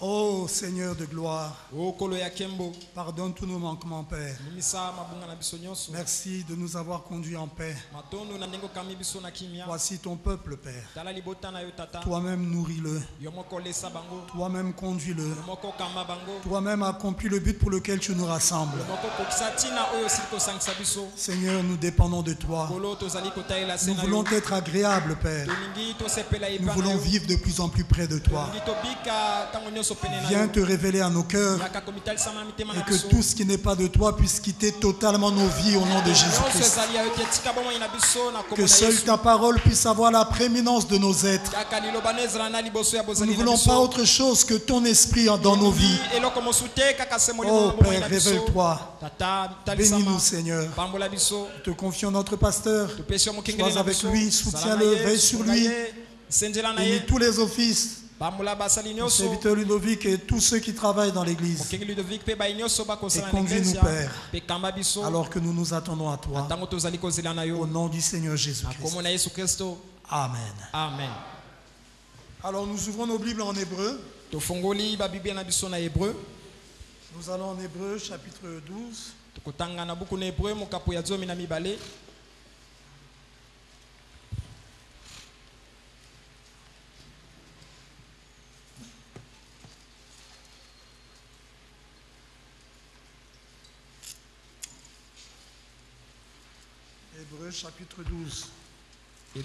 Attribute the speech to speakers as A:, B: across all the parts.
A: Ô Seigneur de gloire, pardonne tous nos manquements, Père. Merci de nous avoir conduits en paix. Voici ton peuple, Père. Toi-même nourris-le. Toi-même conduis-le. Toi-même accomplis le but pour lequel tu nous rassembles. Seigneur, nous dépendons de toi. Nous voulons être agréables, Père. Nous voulons vivre de plus en plus près de toi. Viens te révéler à nos cœurs et que tout ce qui n'est pas de toi puisse quitter totalement nos vies au nom de Jésus-Christ. Que seule ta parole puisse avoir la prééminence de nos êtres. Nous ne voulons pas autre chose que ton esprit dans nos vies. Oh Père, révèle-toi. Bénis-nous, Seigneur. Nous te confions notre pasteur. Sois avec lui, soutiens-le, veille sur lui. Bénis tous les offices. Nos serviteurs Ludovic et tous ceux qui travaillent dans l'église. Et conduis-nous, Père, alors que nous nous attendons à toi. Au nom du Seigneur Jésus-Christ. Amen.
B: Amen.
A: Alors nous ouvrons nos Bibles en hébreu. Nous allons en Hébreu chapitre 12. Hébreu chapitre 12. Nous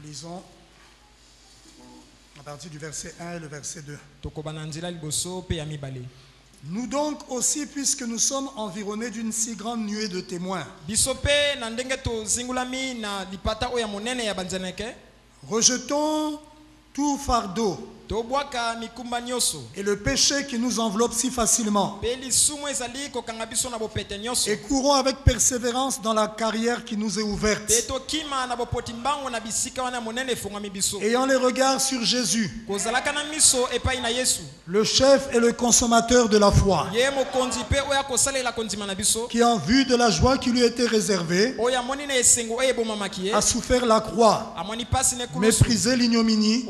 A: lisons à partir du verset 1 et le verset 2. Nous donc aussi, puisque nous sommes environnés d'une si grande nuée de témoins, rejetons tout fardeau et le péché qui nous enveloppe si facilement, et courons avec persévérance dans la carrière qui nous est ouverte, ayant les regards sur Jésus, le chef et le consommateur de la foi, qui en vue de la joie qui lui était réservée a souffert la croix, méprisé l'ignominie,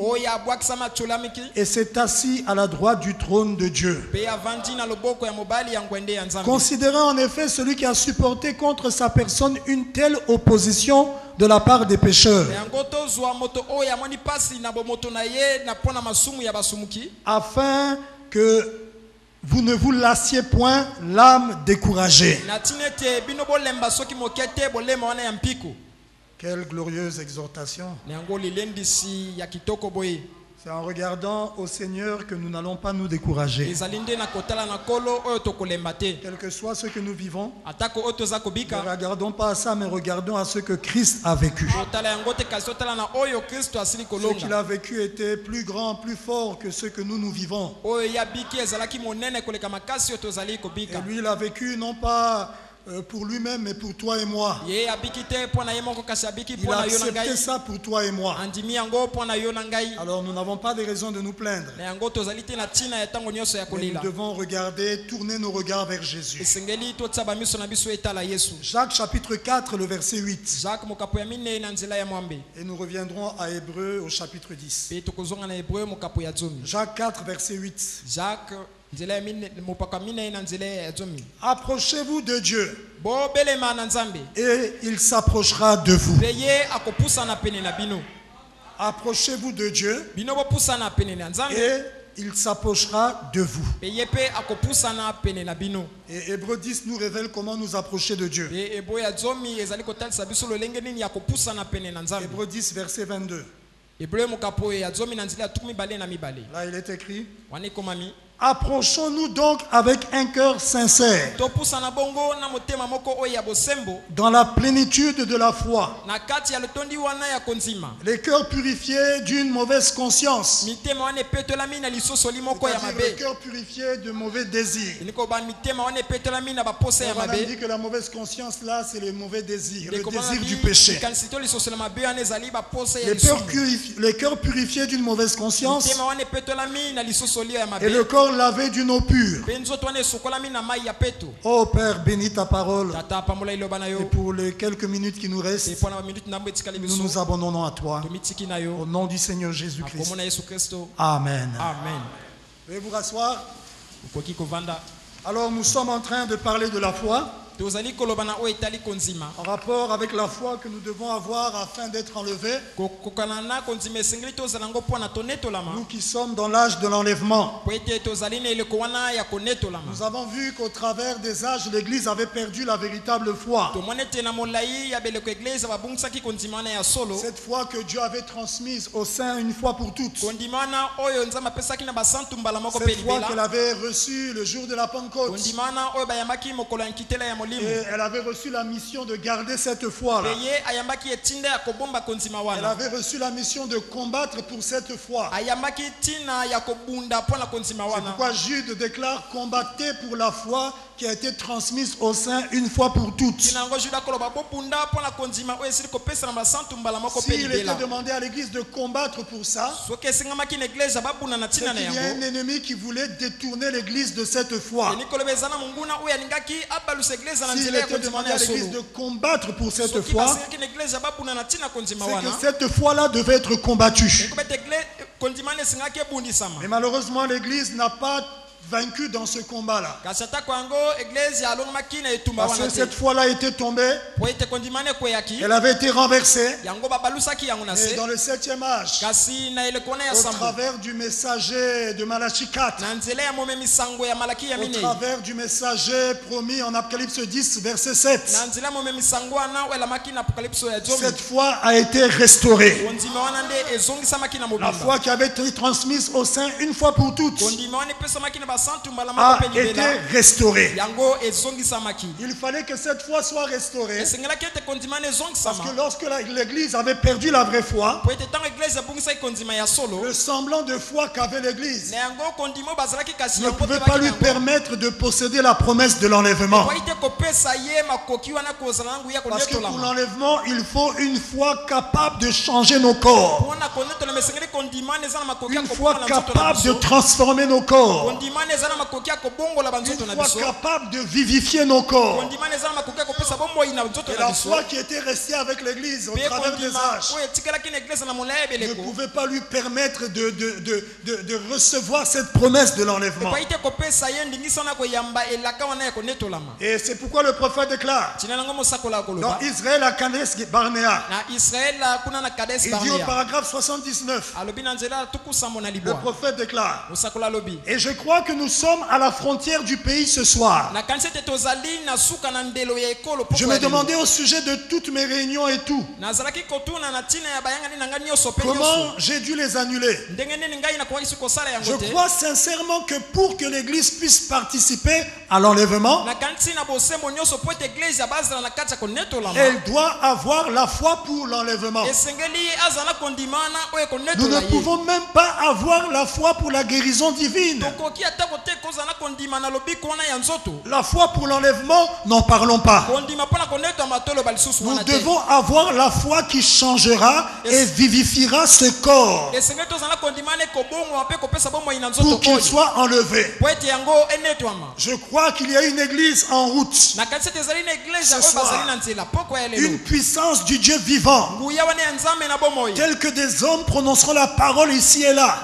A: et s'est assis à la droite du trône de Dieu. Considérant en effet celui qui a supporté contre sa personne une telle opposition de la part des pécheurs, afin que vous ne vous lassiez point l'âme découragée. Quelle glorieuse exhortation! C'est en regardant au Seigneur que nous n'allons pas nous décourager. Quel que soit ce que nous vivons, ne regardons pas à ça, mais regardons à ce que Christ a vécu. Ce qu'il a vécu était plus grand, plus fort que ce que nous vivons. Et lui, il a vécu non pas pour lui-même, mais pour toi et moi. Il a accepté ça pour toi et moi. Alors nous n'avons pas de raison de nous plaindre. Mais nous devons regarder, tourner nos regards vers Jésus. Jacques chapitre 4, le verset 8. Et nous reviendrons à Hébreu au chapitre 10. Jacques 4, verset 8. Approchez-vous de Dieu et il s'approchera de vous. Approchez-vous de Dieu et il s'approchera de vous. Et Hébreu 10 nous révèle comment nous approcher de Dieu. Hébreu 10 verset 22. Là il est écrit: approchons-nous donc avec un cœur sincère, dans la plénitude de la foi, les cœurs purifiés d'une mauvaise conscience, c'est-à-dire le cœur purifié de mauvais désirs. On a dit que la mauvaise conscience là, c'est le mauvais désir, le désir du péché. Les cœurs purifiés d'une mauvaise conscience et le corps corps lavé d'une eau pure. Oh Père, bénis ta parole. Et pour les quelques minutes qui nous restent, nous nous abandonnons à toi. Au nom du Seigneur Jésus-Christ. Amen.
B: Amen.
A: Veuillez vous rasseoir. Alors nous sommes en train de parler de la foi, en rapport avec la foi que nous devons avoir afin d'être enlevés. Nous qui sommes dans l'âge de l'enlèvement. Nous avons vu qu'au travers des âges, l'Église avait perdu la véritable foi. Cette foi que Dieu avait transmise au sein une fois pour toutes. Cette foi qu'elle avait reçue le jour de la Pentecôte. Et elle avait reçu la mission de garder cette foi-là. Elle avait reçu la mission de combattre pour cette foi. C'est pourquoi Jude déclare: combattez pour la foi qui a été transmise au sein une fois pour toutes. S'il était demandé à l'Église de combattre pour ça, c'est qu'il y a un ennemi qui voulait détourner l'Église de cette foi. S'il était demandé à l'Église de combattre pour cette foi, c'est que cette foi-là devait être combattue. Mais malheureusement, l'Église n'a pas vaincu dans ce combat-là. Parce que cette foi-là était tombée, elle avait été renversée. Et dans le 7e âge, au travers du messager de Malachie 4, au travers du messager promis en Apocalypse 10, verset 7, cette foi a été restaurée. La foi qui avait été transmise au sein une fois pour toutes a été restaurée. Il fallait que cette foi soit restaurée, parce que lorsque l'Église avait perdu la vraie foi, le semblant de foi qu'avait l'Église ne pouvait pas lui permettre de posséder la promesse de l'enlèvement. Parce que pour l'enlèvement, il faut une foi capable de changer nos corps, une foi capable de transformer nos corps, une foi capable de vivifier nos corps. Et la foi qui était restée avec l'Église au travers des âges ne pouvait pas lui permettre de recevoir cette promesse de l'enlèvement. Et c'est pourquoi le prophète déclare dans Israël à Kadesh Barnea, il dit au paragraphe 79, le prophète déclare: et je crois que nous sommes à la frontière du pays ce soir. Je me demandais au sujet de toutes mes réunions et tout, comment j'ai dû les annuler. Je crois sincèrement que pour que l'Église puisse participer à l'enlèvement, elle doit avoir la foi pour l'enlèvement. Nous ne pouvons même pas avoir la foi pour la guérison divine. La foi pour l'enlèvement, n'en parlons pas. Nous devons avoir la foi qui changera et vivifiera ce corps pour qu'il soit enlevé. Je crois qu'il y a une église en route ce soir, une puissance du Dieu vivant, tel que des hommes prononceront la parole ici et là,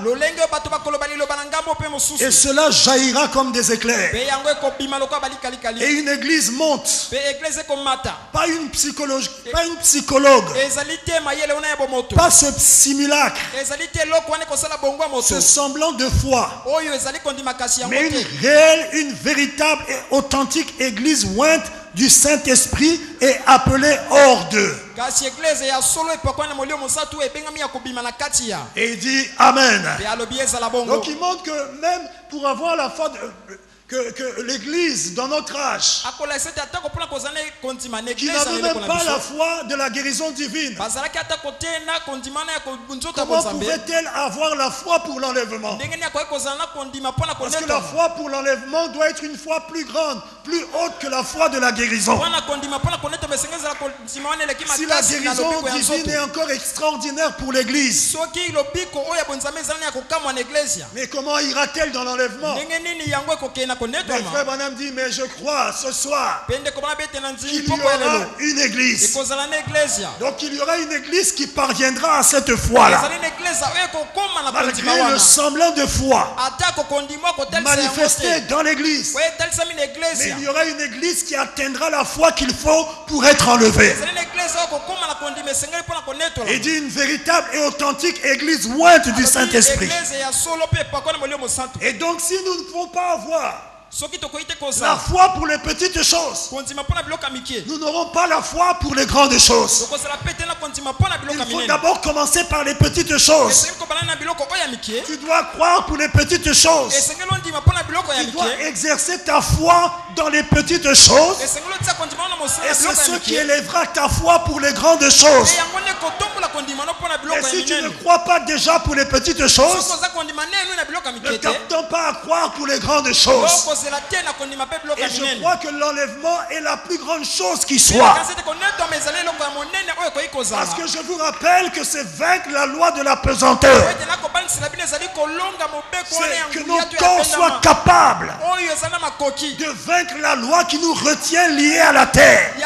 A: et cela jaillira comme des éclairs. Et une église monte, pas une psychologue, pas ce simulacre, ce semblant de foi, mais une réelle, une véritable et authentique église ointe du Saint-Esprit et appelée hors d'eux. Et il dit Amen. Donc il montre que même pour avoir la foi que l'Église dans notre âge, qui n'avait même pas la foi de la guérison divine, comment pouvait-elle avoir la foi pour l'enlèvement? Parce que la foi pour l'enlèvement doit être une foi plus grande, plus haute que la foi de la guérison. Si la guérison divine est encore extraordinaire pour l'église, mais comment ira-t-elle dans l'enlèvement? Mais frère Branham dit, mais je crois ce soir qu'il y aura une église. Donc il y aura une église qui parviendra à cette foi-là. Malgré le semblant de foi manifesté dans l'église. Mais il y aura une église qui atteindra la foi qu'il faut pour être enlevée. Il dit une véritable et authentique église ointe du Saint-Esprit. Et donc si nous ne pouvons pas avoir la foi pour les petites choses, nous n'aurons pas la foi pour les grandes choses. Il faut d'abord commencer par les petites choses. Tu dois croire pour les petites choses. Tu dois exercer ta foi dans les petites choses. Et c'est ce qui élèvera ta foi pour les grandes choses. Et si tu ne crois pas déjà pour les petites choses, ne t'attends pas à croire pour les grandes choses. Et je crois que l'enlèvement est la plus grande chose qui soit. Parce que je vous rappelle que c'est vaincre la loi de la pesanteur. C'est que nos corps soient capables de vaincre la loi qui nous retient liés à la terre. Et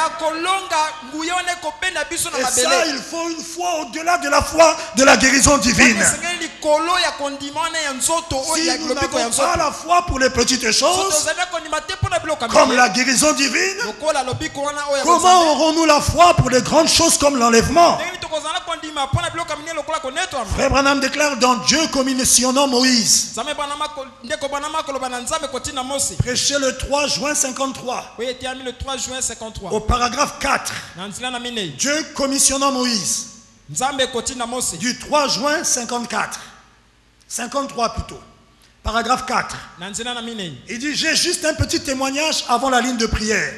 A: ça, il faut une foi au-delà de la foi de la guérison divine. Si nous n'avons pas la foi pour les petites choses, comme la guérison divine, comment aurons-nous la foi pour les grandes choses comme l'enlèvement? Frère Branham déclare dans Dieu commissionnant Moïse, prêché le 3 juin 53, au paragraphe 4, Dieu commissionnant Moïse, du 3 juin 54, 53 plutôt. Paragraphe 4. Il dit, j'ai juste un petit témoignage avant la ligne de prière.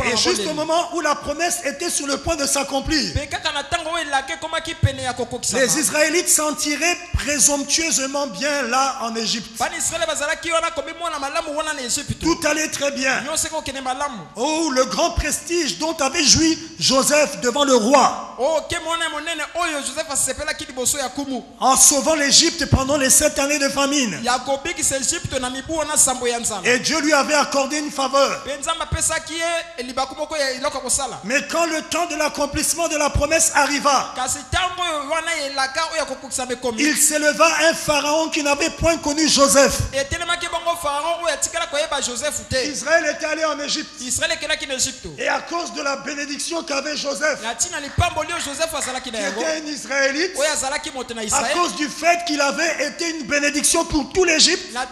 A: Et juste au moment où la promesse était sur le point de s'accomplir, les Israélites s'en tiraient présomptueusement bien là en Égypte. Tout allait très bien. Oh, le grand prestige dont avait joui Joseph devant le roi, en sauvant l'Égypte pendant les 7 années de famine. Et Dieu lui avait accordé une faveur. Mais quand le temps de l'accomplissement de la promesse arriva, il s'éleva un pharaon qui n'avait point connu Joseph. Israël était allé en Égypte. Et à cause de la bénédiction qu'avait Joseph, qui était un Israélite, à cause du fait qu'il avait été une bénédiction pour tout l'Égypte, afin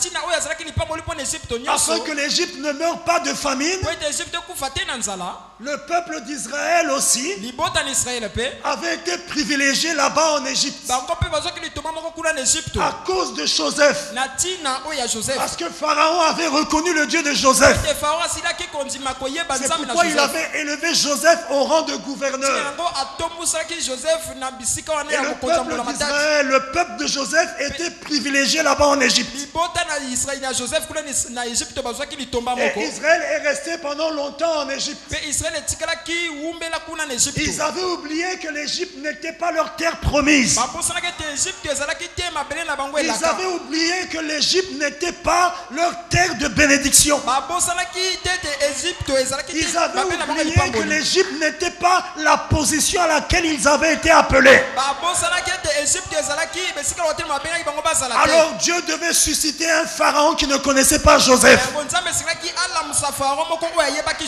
A: que l'Égypte ne meure pas de famine, le peuple d'Israël aussi avait été privilégié là-bas en Égypte à cause de Joseph, parce que Pharaon avait reconnu le Dieu de Joseph. C'est pourquoi il avait élevé Joseph au rang de gouverneur. Et le peuple d'Israël, le peuple de Joseph était privilégié là-bas en Égypte. Et Israël est resté pendant longtemps en Égypte. Ils avaient oublié que l'Égypte n'était pas leur terre promise. Ils avaient oublié que l'Égypte n'était pas leur terre de bénédiction. Ils avaient oublié que l'Égypte n'était pas la position à laquelle ils avaient été appelés. Alors Dieu devait susciter un pharaon qui ne connaissait pas Joseph,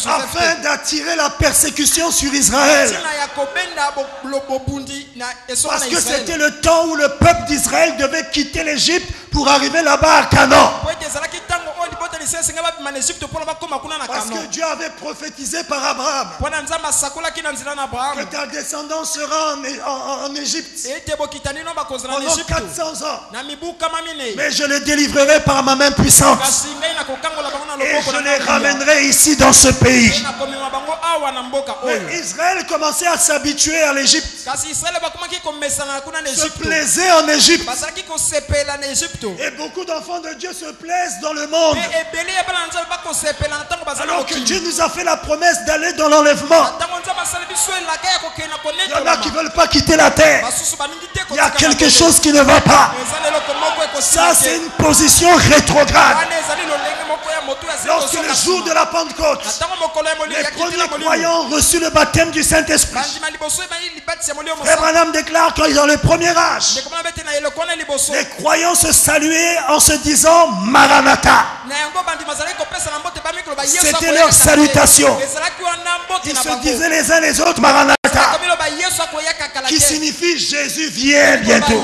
A: afin d'attirer la persécution sur Israël. Parce que c'était le temps où le peuple d'Israël devait quitter l'Égypte pour arriver là-bas à Canaan. Parce que Dieu avait prophétisé par Abraham que ta descendance sera en Égypte pendant 400 ans. Mais je les délivrerai par ma main puissante et je les ramènerai ici dans ce pays. Mais Israël commençait à s'habituer à l'Égypte, se plaisait en Égypte. Et beaucoup d'enfants de Dieu se plaisent dans le monde. Alors que Dieu nous a fait la promesse d'aller dans l'enlèvement. Il y en a qui ne veulent pas quitter la terre. Il y a quelque chose qui ne va pas. Ça, c'est une position rétrograde. Lorsque le jour de la Pentecôte, les premiers croyants ont reçu le baptême du Saint-Esprit. Frère Branham déclare quand ils ont le premier âge, les croyants se saluaient en se disant Maranatha. C'était leur salutation. Ils se disaient les uns les autres Maranatha, qui signifie Jésus vient bientôt.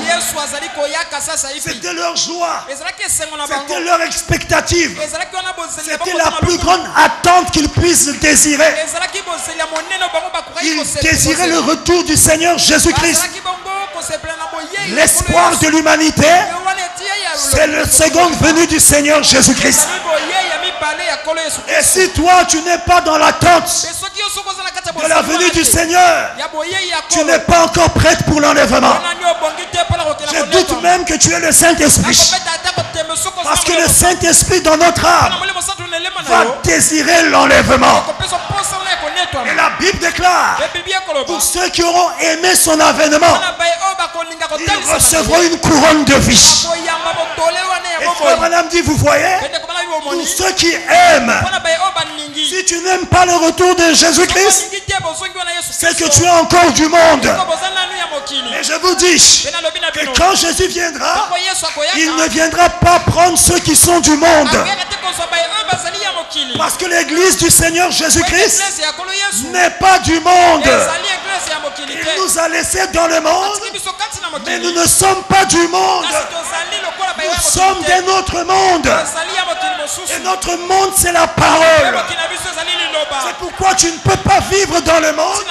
A: C'était leur joie. C'était leur expectative. C'était la plus grande attente qu'ils puissent désirer. Ils désiraient le retour du Seigneur Jésus-Christ. L'espoir de l'humanité, c'est le second venu du Seigneur Jésus-Christ. Et si toi tu n'es pas dans l'attente de la venue du Seigneur, tu n'es pas encore prête pour l'enlèvement. Je doute même que tu es le Saint-Esprit. Parce que le Saint-Esprit dans notre âme va désirer l'enlèvement. Et la Bible déclare, pour ceux qui auront aimé son avènement, ils recevront une couronne de vie. Et Frère Branham dit, vous voyez, pour ceux qui aiment, si tu n'aimes pas le retour de Jésus-Christ, c'est que tu es encore du monde. Et je vous dis que quand Jésus viendra, il ne viendra pas prendre ceux qui sont du monde. Parce que l'église du Seigneur Jésus-Christ n'est pas du monde. Il nous a laissés dans le monde, mais nous ne sommes pas du monde. Nous sommes d'un autre monde. Et notre monde, c'est la parole. C'est pourquoi tu ne peux pas vivre dans le monde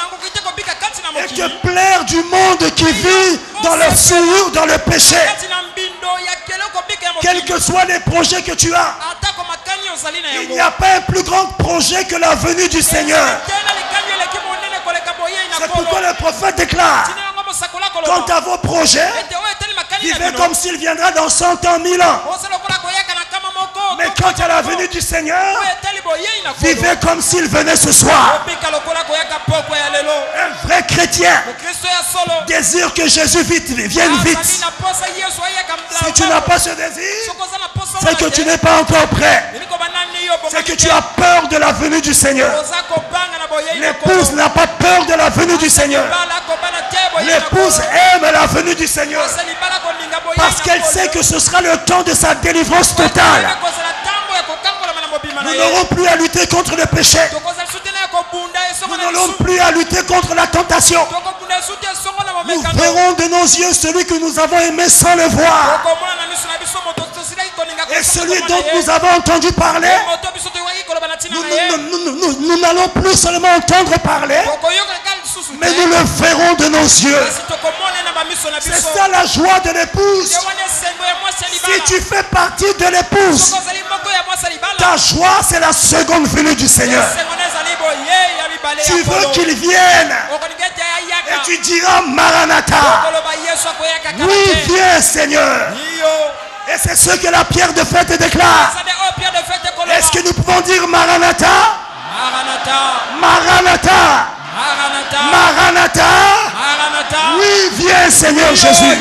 A: et te plaire du monde qui vit dans le souillure, dans le péché. Quels que soient les projets que tu as, il n'y a pas un plus grand projet que la venue du Seigneur. C'est pourquoi le prophète déclare, quant à vos projets, vivez comme s'il viendra dans 100 ans, 1000 ans. Mais quant à la venue du Seigneur, vivez comme s'il venait ce soir. Un vrai chrétien désire que Jésus vienne vite. Si tu n'as pas ce désir, c'est que tu n'es pas encore prêt. C'est que tu as peur de la venue du Seigneur. L'épouse n'a pas peur de la venue du Seigneur. L'épouse aime la venue du Seigneur. Parce qu'elle sait que ce sera le temps de sa délivrance totale. Nous n'aurons plus à lutter contre le péché. Nous n'aurons plus à lutter contre la tentation. Nous verrons de nos yeux celui que nous avons aimé sans le voir. Et celui dont nous avons entendu parler, nous n'allons plus seulement entendre parler, mais nous le verrons de nos yeux. C'est ça la joie de l'épouse. Si tu fais partie de l'épouse, ta joie c'est la seconde venue du Seigneur. Tu veux qu'il vienne et tu diras Maranatha. Oui, viens Seigneur. Et c'est ce que la pierre de fête déclare. Est-ce que nous pouvons dire Maranatha? Maranatha. Maranatha. Oui, viens Seigneur Jésus.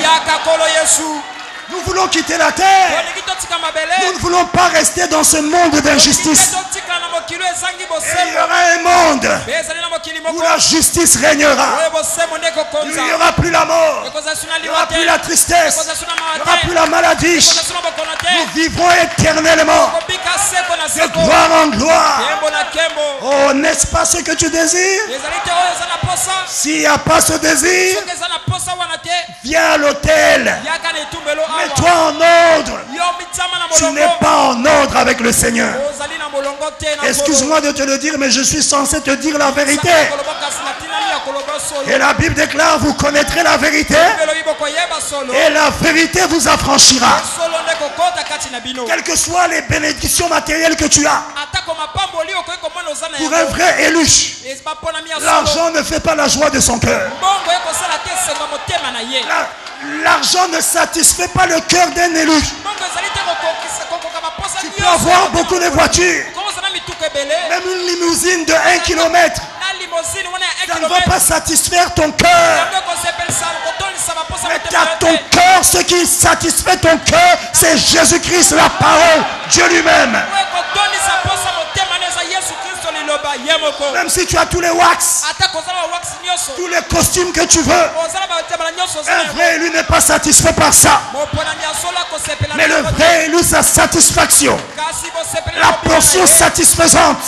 A: Nous voulons quitter la terre. Nous ne voulons pas rester dans ce monde d'injustice. Et il y aura un monde où la justice régnera. Il n'y aura plus la mort. Il n'y aura plus la tristesse. Il n'y aura plus la maladie. Nous vivrons éternellement de gloire en gloire. Oh, n'est-ce pas ce que tu désires? S'il n'y a pas ce désir, viens à l'autel. Mets-toi en ordre. Tu n'es pas en ordre avec le Seigneur. Excuse-moi de te le dire, mais je suis censé te dire la vérité. Et la Bible déclare, vous connaîtrez la vérité et la vérité vous affranchira. Quelles que soient les bénédictions matérielles que tu as, pour un vrai élu, l'argent ne fait pas la joie de son cœur. L'argent ne satisfait pas le cœur d'un élu. Tu peux avoir beaucoup de voitures. Même une limousine de 1 kilomètre. Ça ne va pas satisfaire ton cœur. Mais ton cœur, ce qui satisfait ton cœur, c'est Jésus-Christ, la parole, Dieu lui-même. Même si tu as tous les wax, tous les costumes que tu veux, un vrai élu n'est pas satisfait par ça. Mais le vrai élu, sa satisfaction, la portion satisfaisante,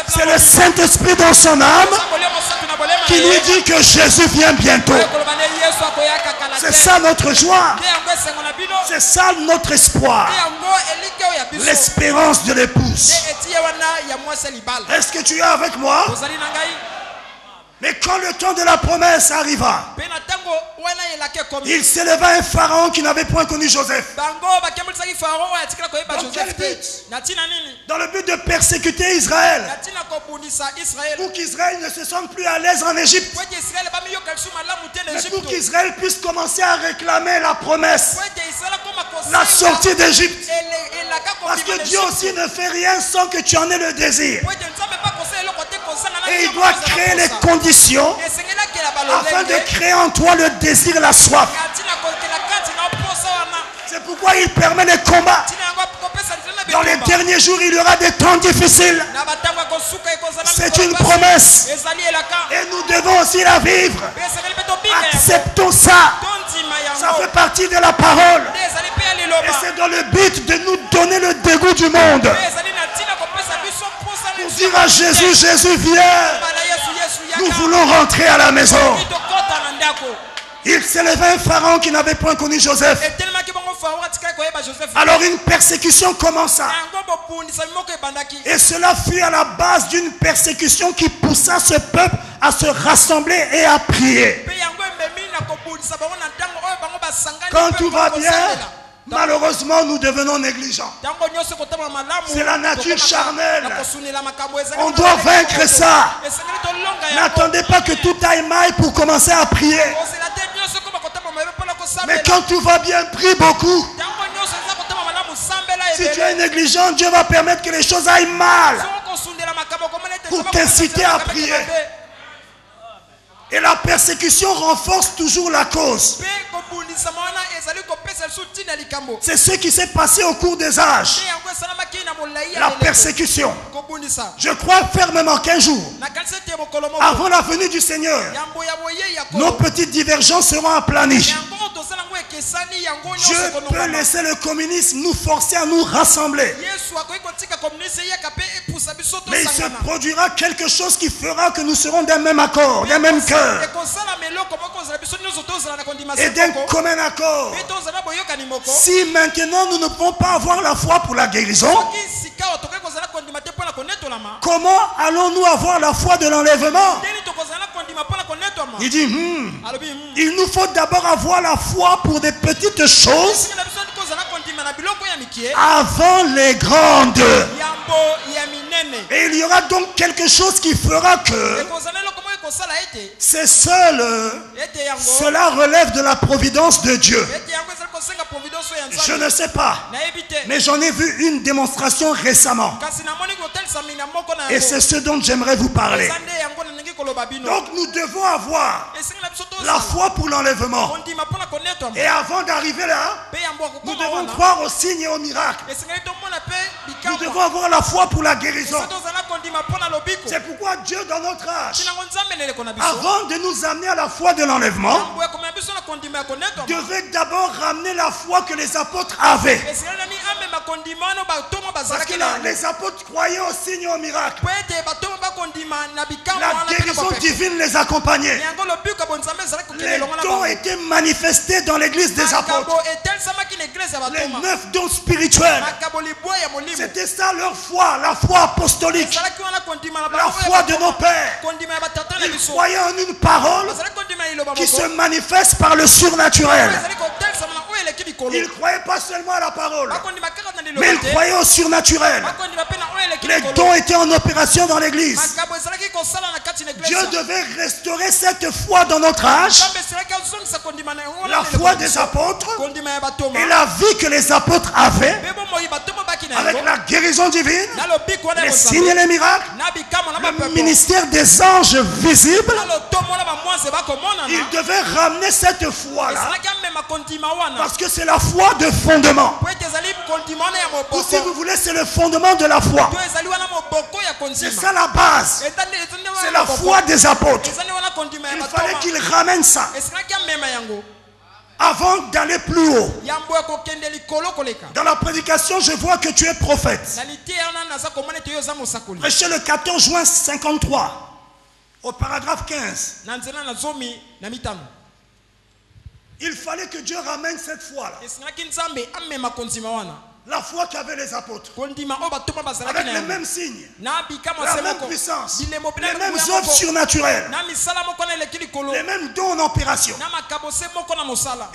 A: c'est le Saint-Esprit dans son âme qui lui dit que Jésus vient bientôt. C'est ça notre joie. C'est ça notre espoir. L'espérance de l'épouse. Est-ce que tu es avec moi? Mais quand le temps de la promesse arriva, il s'éleva un pharaon qui n'avait point connu Joseph. Dans quel but? Dans le but de persécuter Israël. Pour qu'Israël ne se sente plus à l'aise en Égypte. Mais pour qu'Israël puisse commencer à réclamer la promesse. La sortie d'Égypte. Parce que Dieu aussi ne fait rien sans que tu en aies le désir. Et il doit créer les conditions afin de créer en toi le désir et la soif. C'est pourquoi il permet les combats. Dans les derniers jours, il y aura des temps difficiles. C'est une promesse. Et nous devons aussi la vivre. Acceptons ça. Ça fait partie de la parole. Et c'est dans le but de nous donner le dégoût du monde. Pour dire à Jésus, Jésus viens. Nous voulons rentrer à la maison. Il s'élevait un pharaon qui n'avait point connu Joseph. Alors une persécution commença. Et cela fut à la base d'une persécution qui poussa ce peuple à se rassembler et à prier. Quand tout va bien, malheureusement, nous devenons négligents. C'est la nature charnelle. On doit vaincre ça. N'attendez pas que tout aille mal pour commencer à prier. Mais quand tout va bien, prie beaucoup. Si tu es négligent, Dieu va permettre que les choses aillent mal pour t'inciter à prier. Et la persécution renforce toujours la cause. C'est ce qui s'est passé au cours des âges. La persécution. Je crois fermement qu'un jour, avant la venue du Seigneur, nos petites divergences seront aplanies. Dieu peut laisser le communisme nous forcer à nous rassembler. Mais il se produira quelque chose qui fera que nous serons d'un même accord, d'un même cœur. Et d'un commun accord. Si maintenant nous ne pouvons pas avoir la foi pour la guérison, comment allons-nous avoir la foi de l'enlèvement? Il dit, il nous faut d'abord avoir la foi pour des petites choses avant les grandes. Et il y aura donc quelque chose qui fera que c'est cela relève de la providence de Dieu. Je ne sais pas, mais j'en ai vu une démonstration récemment. Et c'est ce dont j'aimerais vous parler. Donc nous devons avoir la foi pour l'enlèvement. Et avant d'arriver là, nous devons croire aux signes et aux miracles. Nous devons avoir la foi pour la guérison. C'est pourquoi Dieu dans notre âge, avant de nous amener à la foi de l'enlèvement, devait d'abord ramener la foi que les apôtres avaient. Parce que les apôtres croyaient aux signes et aux miracles. La guérison divine les accompagnait. Les dons étaient manifestés dans l'église des apôtres. Les 9 dons spirituels. C'était ça leur foi, la foi apostolique. La foi de nos pères. Ils croyaient en une parole qui se manifeste par le surnaturel. Ils ne croyaient pas seulement à la parole, mais ils croyaient au surnaturel. Les dons étaient en opération dans l'église. Dieu devait restaurer cette foi dans notre âge, la foi des apôtres et la vie que les apôtres avaient avec la guérison divine, les signes et les miracles, le ministère des anges visibles, il devait ramener cette foi-là, parce que c'est la foi de fondement. Ou si vous voulez, c'est le fondement de la foi. C'est ça la base. C'est la foi des apôtres. Il fallait qu'ils ramènent ça avant d'aller plus haut. Dans la prédication, je vois que tu es prophète. Prêchez le 14 juin 53, au paragraphe 15. Il fallait que Dieu ramène cette foi-là. La foi qu'avaient les apôtres. Avec les mêmes signes, la même puissance, les mêmes œuvres surnaturelles, les mêmes dons en opération.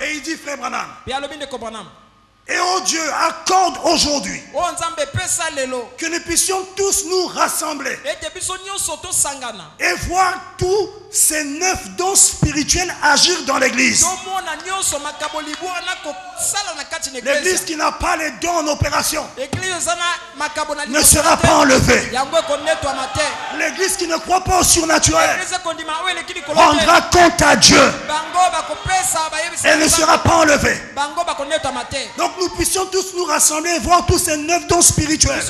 A: Et il dit, frère Branham, et oh Dieu, accorde aujourd'hui que nous puissions tous nous rassembler et voir tous ces 9 dons spirituels agir dans l'église. L'église qui n'a pas les dons en opération ne sera pas enlevée. L'église qui ne croit pas au surnaturel rendra compte à Dieu et ne sera pas enlevée. Donc nous puissions tous nous rassembler et voir tous ces 9 dons spirituels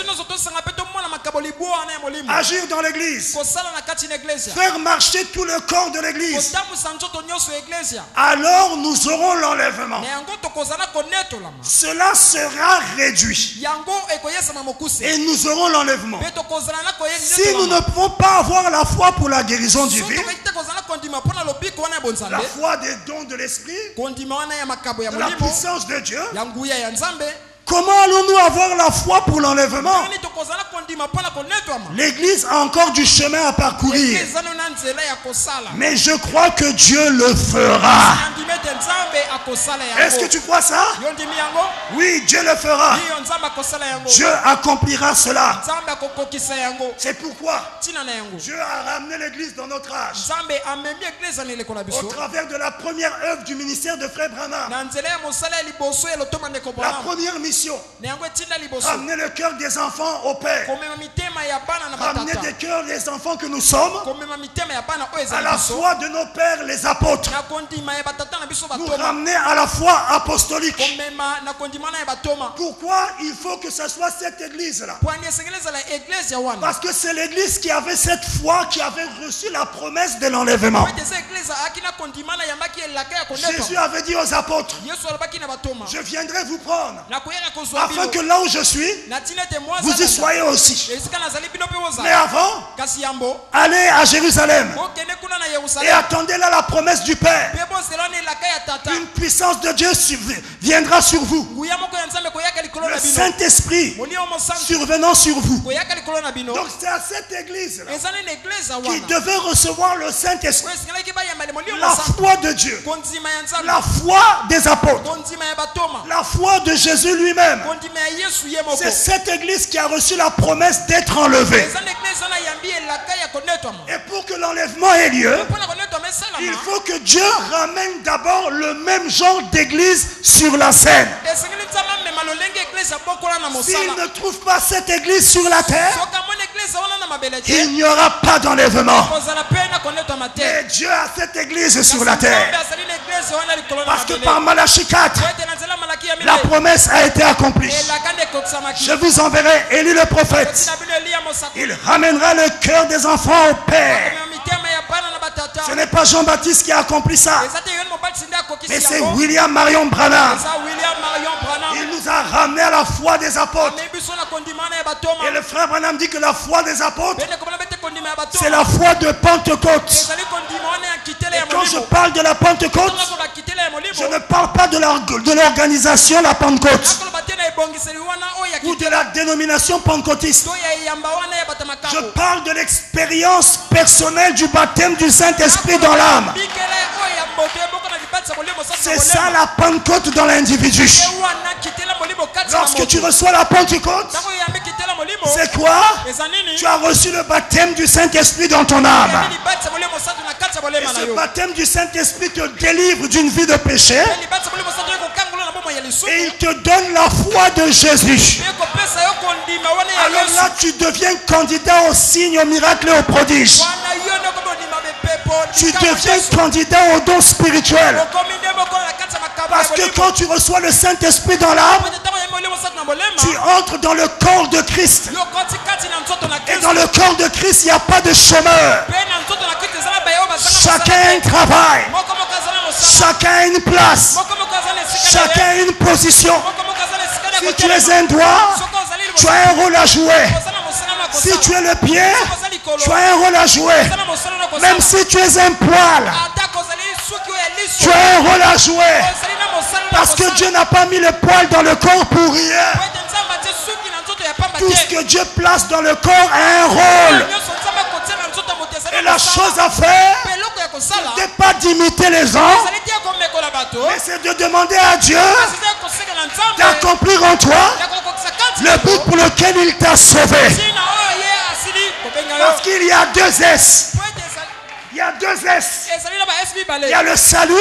A: agir dans l'église, faire marcher tout le corps de l'église. Alors nous aurons l'enlèvement. Cela sera réduit et nous aurons l'enlèvement. Si nous ne pouvons pas avoir la foi pour la guérison divine, la foi des dons de l'esprit, de la puissance de Dieu, comment allons-nous avoir la foi pour l'enlèvement? L'église a encore du chemin à parcourir. Mais je crois que Dieu le fera. Est-ce que tu crois ça? Oui, Dieu le fera. Dieu accomplira cela. C'est pourquoi Dieu a ramené l'église dans notre âge au travers de la première œuvre du ministère de Frère Branham. La première mission, ramener le cœur des enfants au Père, ramener des cœurs des enfants que nous sommes à la foi de nos pères les apôtres, nous ramener à la foi apostolique. Pourquoi il faut que ce soit cette église-là? Parce que c'est l'église qui avait cette foi, qui avait reçu la promesse de l'enlèvement. Jésus avait dit aux apôtres, je viendrai vous prendre afin que là où je suis, vous y soyez aussi. Mais avant, allez à Jérusalem et attendez là la promesse du Père. Une puissance de Dieu viendra sur vous. Le Saint-Esprit survenant sur vous. Donc c'est à cette église qui devait recevoir le Saint-Esprit, la foi de Dieu, la foi des apôtres, la foi de Jésus lui-même. C'est cette église qui a reçu la promesse d'être enlevée. Et pour que l'enlèvement ait lieu, il faut que Dieu ramène d'abord le même genre d'église sur la scène. S'il ne trouve pas cette église sur la terre, il n'y aura pas d'enlèvement. Et Dieu a cette église sur la terre. Parce que par Malachie 4, la promesse a été accomplie. Je vous enverrai Élie le prophète. Il ramènera le cœur des enfants au Père. Ce n'est pas Jean-Baptiste qui a accompli ça, mais c'est William Marion Branham. Il nous a ramené à la foi des apôtres. Et le frère Branham dit que la foi des apôtres, c'est la foi de Pentecôte. Et quand je parle de la Pentecôte, je ne parle pas de l'organisation la Pentecôte ou de la dénomination pentecôtiste. Je parle de l'expérience personnelle du baptême du Saint-Esprit dans l'âme. C'est ça la Pentecôte dans l'individu. Lorsque tu reçois la Pentecôte, c'est quoi? Tu as reçu le baptême du Saint-Esprit dans ton âme. Et ce baptême du Saint-Esprit te délivre d'une vie de péché Et il te donne la foi de Jésus. Alors là, tu deviens candidat aux signes, aux miracles et aux prodiges. Tu deviens candidat aux dons spirituels. Parce que quand tu reçois le Saint-Esprit dans l'âme, tu entres dans le corps de Christ. Et dans le corps de Christ, il n'y a pas de chômeur. Chacun a un travail. Chacun a une place. Chacun a une position. Si tu es un doigt, tu as un rôle à jouer. Si tu es le pied, tu as un rôle à jouer. Même si tu es un poil, tu as un rôle à jouer. Parce que Dieu n'a pas mis le poil dans le corps pour rien. Tout ce que Dieu place dans le corps a un rôle. Et la chose à faire, ce n'est pas d'imiter les gens, mais c'est de demander à Dieu d'accomplir en toi le but pour lequel il t'a sauvé. Parce qu'il y a deux S. Il y a deux S. Il y a le salut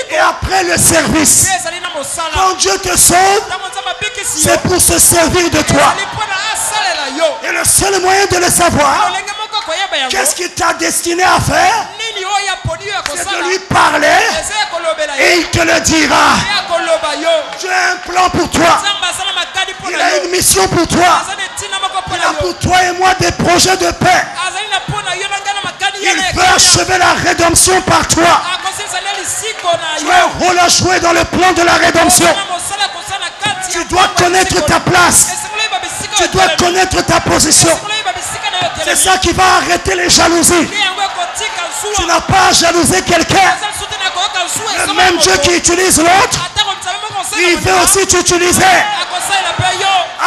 A: et après le service. Quand Dieu te sauve, c'est pour se servir de toi. Et le seul moyen de le savoir, qu'est-ce qu'il t'a destiné à faire, c'est de lui parler et il te le dira. Dieu a un plan pour toi. Il a une mission pour toi. Il a pour toi et moi des projets de paix. Il veut achever la rédemption par toi. Tu as un rôle à jouer dans le plan de la rédemption. Tu dois connaître ta place. Tu dois connaître ta position. C'est ça qui va arrêter les jalousies. Tu n'as pas à jalouser quelqu'un. Le même Dieu qui utilise l'autre, il veut aussi t'utiliser.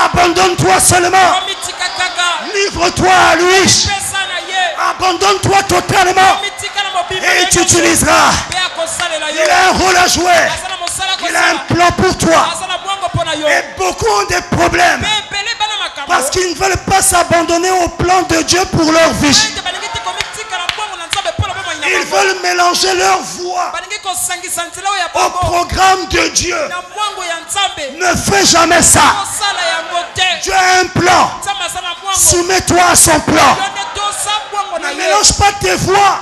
A: Abandonne-toi seulement. Livre-toi à lui. Abandonne-toi totalement. Et il t'utilisera. Il a un rôle à jouer. Il a un plan pour toi. Et beaucoup ont des problèmes. Parce qu'ils ne veulent pas s'abandonner au plan de Dieu pour leur vie. Ils veulent mélanger leur voix au programme de Dieu. Ne fais jamais ça. Dieu a un plan. Soumets-toi à son plan. Ne mélange pas tes voix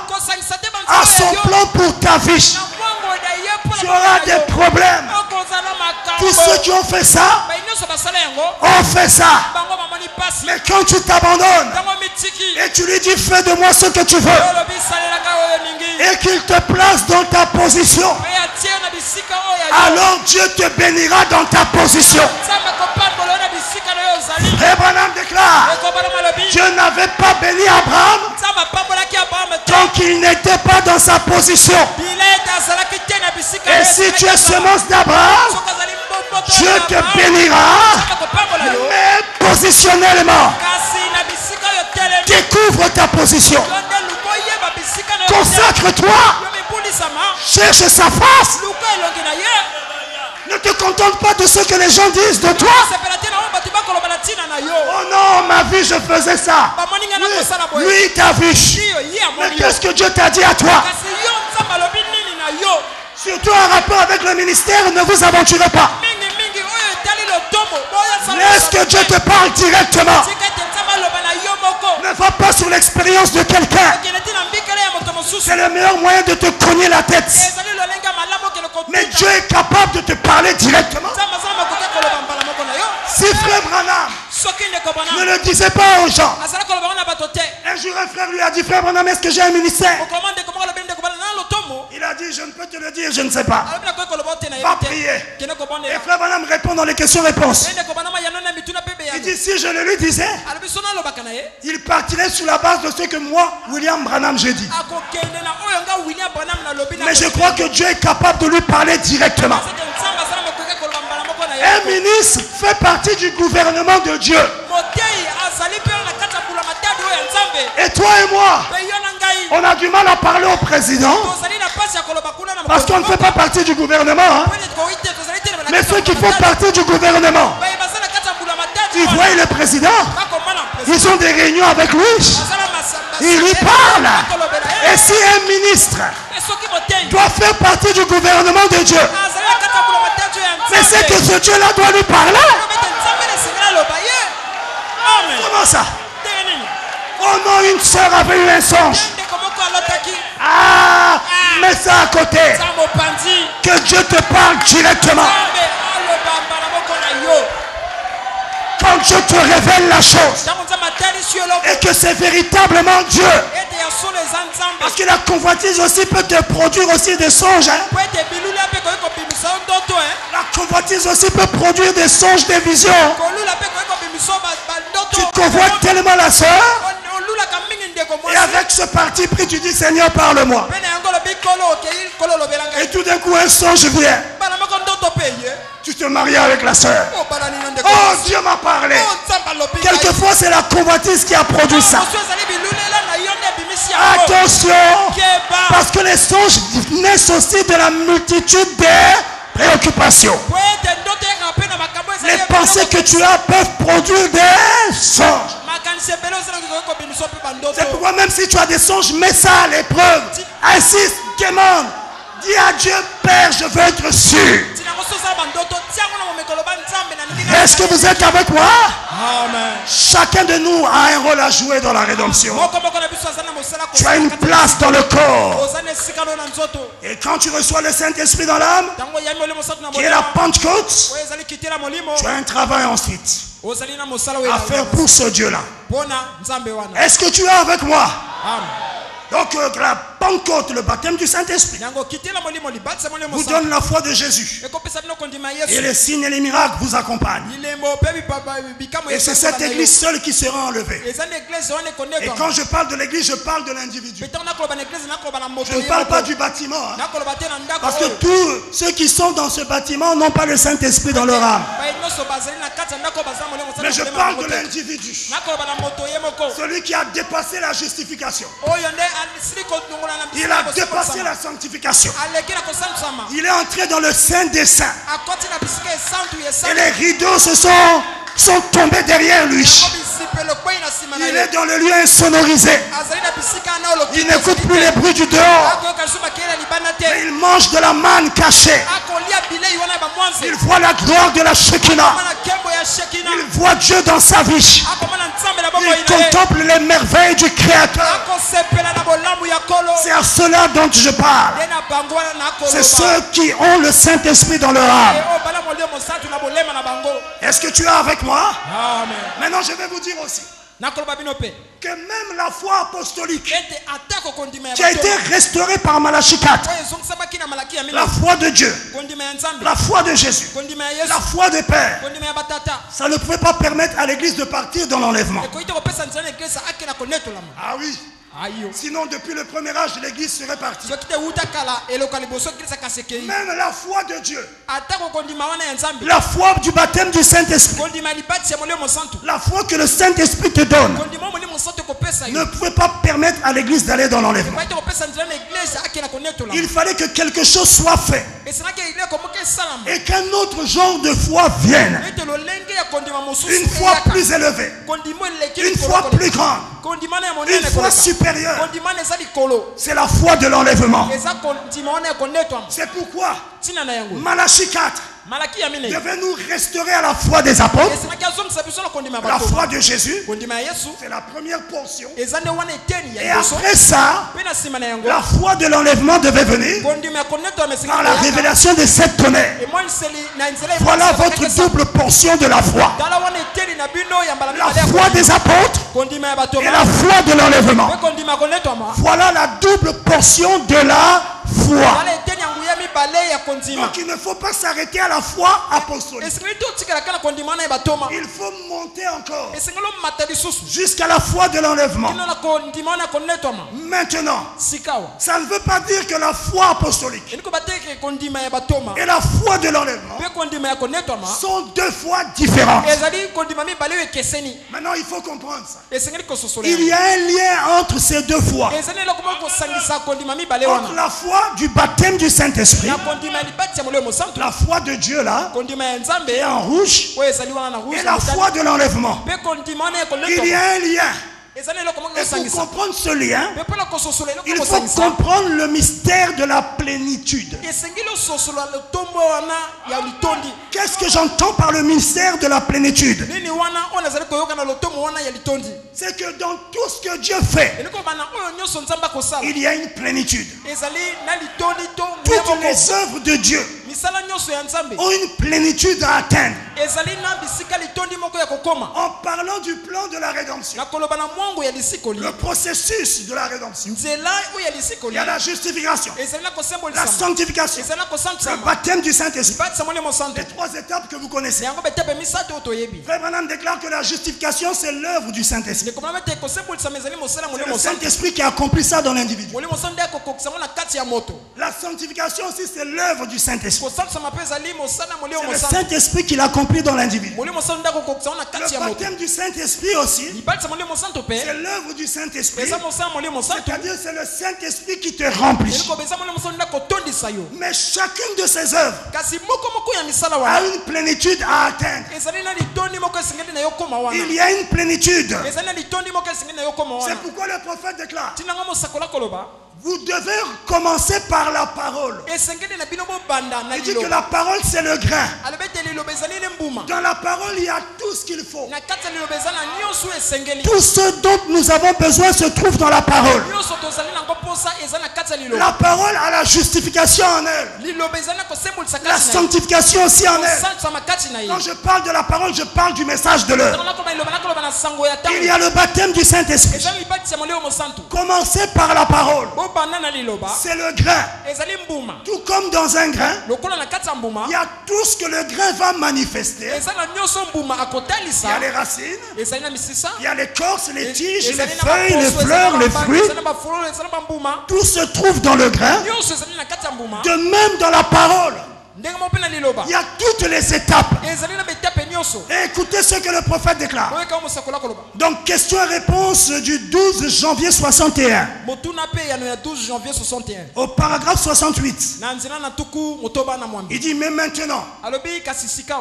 A: à son plan pour ta vie. Tu auras des problèmes. Tous ceux qui ont fait ça ont fait ça. Mais quand tu t'abandonnes et tu lui dis fais de moi ce que tu veux et qu'il te place dans ta position, alors Dieu te bénira dans ta position. Et Branham déclare, Dieu n'avait pas béni Abraham tant qu'il n'était pas dans sa position. Et si tu es semence d'Abraham, Dieu te bénira, mais positionnellement. Découvre ta position. Consacre-toi. Cherche sa face. Ne te contente pas de ce que les gens disent de toi. Oh non, ma vie, je faisais ça. Lui, ta vie. Mais qu'est-ce que Dieu t'a dit à toi? Surtout en rapport avec le ministère, ne vous aventurez pas. Laisse que Dieu te parle directement. Ne va pas sur l'expérience de quelqu'un. C'est le meilleur moyen de te cogner la tête. Mais Dieu est capable de te parler directement. Si frère Branham ne le disait pas aux gens, un jour un frère lui a dit, frère Branham, est-ce que j'ai un ministère? Il a dit, je ne peux te le dire, je ne sais pas. Va prier. Et frère Branham répond dans les questions-réponses. Il dit, si je le lui disais, il partirait sur la base de ce que moi, William Branham, j'ai dit. Mais je crois que Dieu est capable de lui parler directement. Un ministre fait partie du gouvernement de Dieu. Et toi et moi, on a du mal à parler au président parce qu'on ne fait pas partie du gouvernement. Hein? Mais ceux qui font partie du gouvernement, ils voient le président, ils ont des réunions avec lui, ils lui parlent. Et si un ministre doit faire partie du gouvernement de Dieu, Mais c'est que ce Dieu-là doit lui parler. Comment ça? Oh non, une sœur avait eu un songe. Ah, mets ça à côté. Que Dieu te parle directement. Quand Dieu te révèle la chose et que c'est véritablement Dieu. Parce que la convoitise aussi peut te produire aussi des songes. Hein? La convoitise aussi peut produire des songes, des visions. Tu convoites tellement la sœur. Et avec ce parti pris, tu dis Seigneur, parle-moi. Et tout d'un coup, un songe vient. Tu te maries avec la sœur. Oh, Dieu m'a parlé. Quelquefois, c'est la convoitise qui a produit ça. Attention, parce que les songes naissent aussi de la multitude des préoccupations. Les pensées que tu as peuvent produire des songes. C'est pourquoi même si tu as des songes, mets ça à l'épreuve. Insiste, demande. Dis à Dieu, Père, je veux être sûr. Est-ce que vous êtes avec moi? Amen. Chacun de nous a un rôle à jouer dans la rédemption. Tu as une place dans le corps. Et quand tu reçois le Saint-Esprit dans l'âme, qui est la Pentecôte, tu as un travail ensuite à faire pour ce Dieu-là. Est-ce que tu es avec moi? Amen. Donc la Pentecôte, le baptême du Saint-Esprit, vous donne la foi de Jésus. Et les signes et les miracles vous accompagnent. Et c'est cette église seule qui sera enlevée. Et quand je parle de l'église, je parle de l'individu. Je ne parle pas du bâtiment. Hein. Parce que tous ceux qui sont dans ce bâtiment n'ont pas le Saint-Esprit dans leur âme. Mais je parle de l'individu. Celui qui a dépassé la justification. Il a dépassé la sanctification. Il est entré dans le Saint des Saints. Et les rideaux sont tombés derrière lui. Il est dans le lieu insonorisé. Il n'écoute plus les bruits du dehors. Mais il mange de la manne cachée. Il voit la gloire de la Shekinah. Il voit Dieu dans sa vie. Il contemple les merveilles du Créateur. C'est à cela dont je parle. C'est ceux qui ont le Saint-Esprit dans leur âme. Est-ce que tu es avec moi? Amen. Maintenant je vais vous dire aussi que même la foi apostolique qui a été restaurée par Malachie 4, la foi de Dieu, la foi de Jésus, la foi des pères, ça ne pouvait pas permettre à l'église de partir dans l'enlèvement. Ah oui. Sinon, depuis le premier âge, l'église serait partie. Même la foi de Dieu, la foi du baptême du Saint-Esprit, la foi que le Saint-Esprit te donne, ne pouvait pas permettre à l'église d'aller dans l'enlèvement. Il fallait que quelque chose soit fait et qu'un autre genre de foi vienne. Une foi plus élevée, une foi plus grande, une foi supérieure. C'est la foi de l'enlèvement. C'est pourquoi Malachie 4 devait nous restaurer à la foi des apôtres. La foi de Jésus, c'est la première portion. Et après ça, la foi de l'enlèvement devait venir par la révélation des 7 tonnerres. Voilà votre double portion de la foi. La foi des apôtres et la foi de l'enlèvement. Voilà la double portion de la foi. Donc il ne faut pas s'arrêter à la foi apostolique. Il faut monter encore jusqu'à la foi de l'enlèvement. Maintenant, ça ne veut pas dire que la foi apostolique et la foi de l'enlèvement sont deux fois différentes. Maintenant, il faut comprendre ça. Il y a un lien entre ces deux fois. Entre la foi du baptême du Saint-Esprit, la foi de Dieu là, qui est en rouge, et la foi de l'enlèvement. Il y a un lien. Et pour comprendre ce lien, il faut comprendre le mystère de la plénitude. Qu'est-ce que j'entends par le mystère de la plénitude? C'est que dans tout ce que Dieu fait, il y a une plénitude. Toutes les œuvres de Dieu ont une plénitude à atteindre. En parlant du plan de la rédemption, le processus de la rédemption, il y a la justification, la sanctification, le baptême du Saint-Esprit. Les 3 étapes que vous connaissez. Frère Branham déclare que la justification, c'est l'œuvre du Saint-Esprit. C'est le Saint-Esprit qui accomplit ça dans l'individu. La sanctification aussi, c'est l'œuvre du Saint-Esprit. C'est le Saint-Esprit qui l'accomplit dans l'individu. Le baptême du Saint-Esprit aussi, c'est l'œuvre du Saint-Esprit. C'est-à-dire c'est le Saint-Esprit qui te remplit. Mais chacune de ces œuvres a une plénitude à atteindre. Il y a une plénitude. C'est pourquoi le prophète déclare: vous devez commencer par la parole. Il dit que la parole, c'est le grain. Dans la parole, il y a tout ce qu'il faut. Tout ce dont nous avons besoin se trouve dans la parole. La parole a la justification en elle. La sanctification aussi en elle. Quand je parle de la parole, je parle du message de l'heure. Il y a le baptême du Saint-Esprit. Commencez par la parole. C'est le grain. Tout comme dans un grain, il y a tout ce que le grain va manifester. Il y a les racines, il y a l'écorce, les tiges, les feuilles, les fleurs, les fruits. Tout se trouve dans le grain. De même dans la parole, il y a toutes les étapes. Et écoutez ce que le prophète déclare. Donc, question et réponse du 12 janvier 61. Au paragraphe 68. Il dit: mais maintenant,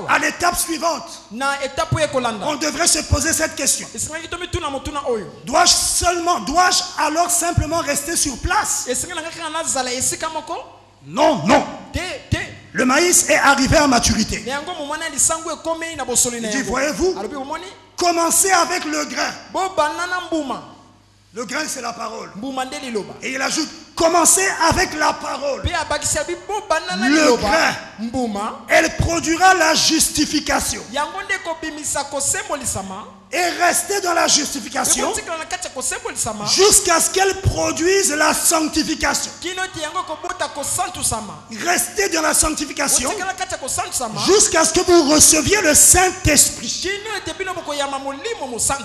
A: à l'étape suivante, on devrait se poser cette question. Dois-je alors simplement rester sur place? Non, non. Le maïs est arrivé à maturité. Il dit: voyez-vous, commencez avec le grain. Le grain, c'est la parole. Et il ajoute: commencez avec la parole. Le grain, elle produira la justification. Et restez dans la justification jusqu'à ce qu'elle produise la sanctification. Restez dans la sanctification jusqu'à ce que vous receviez le Saint-Esprit.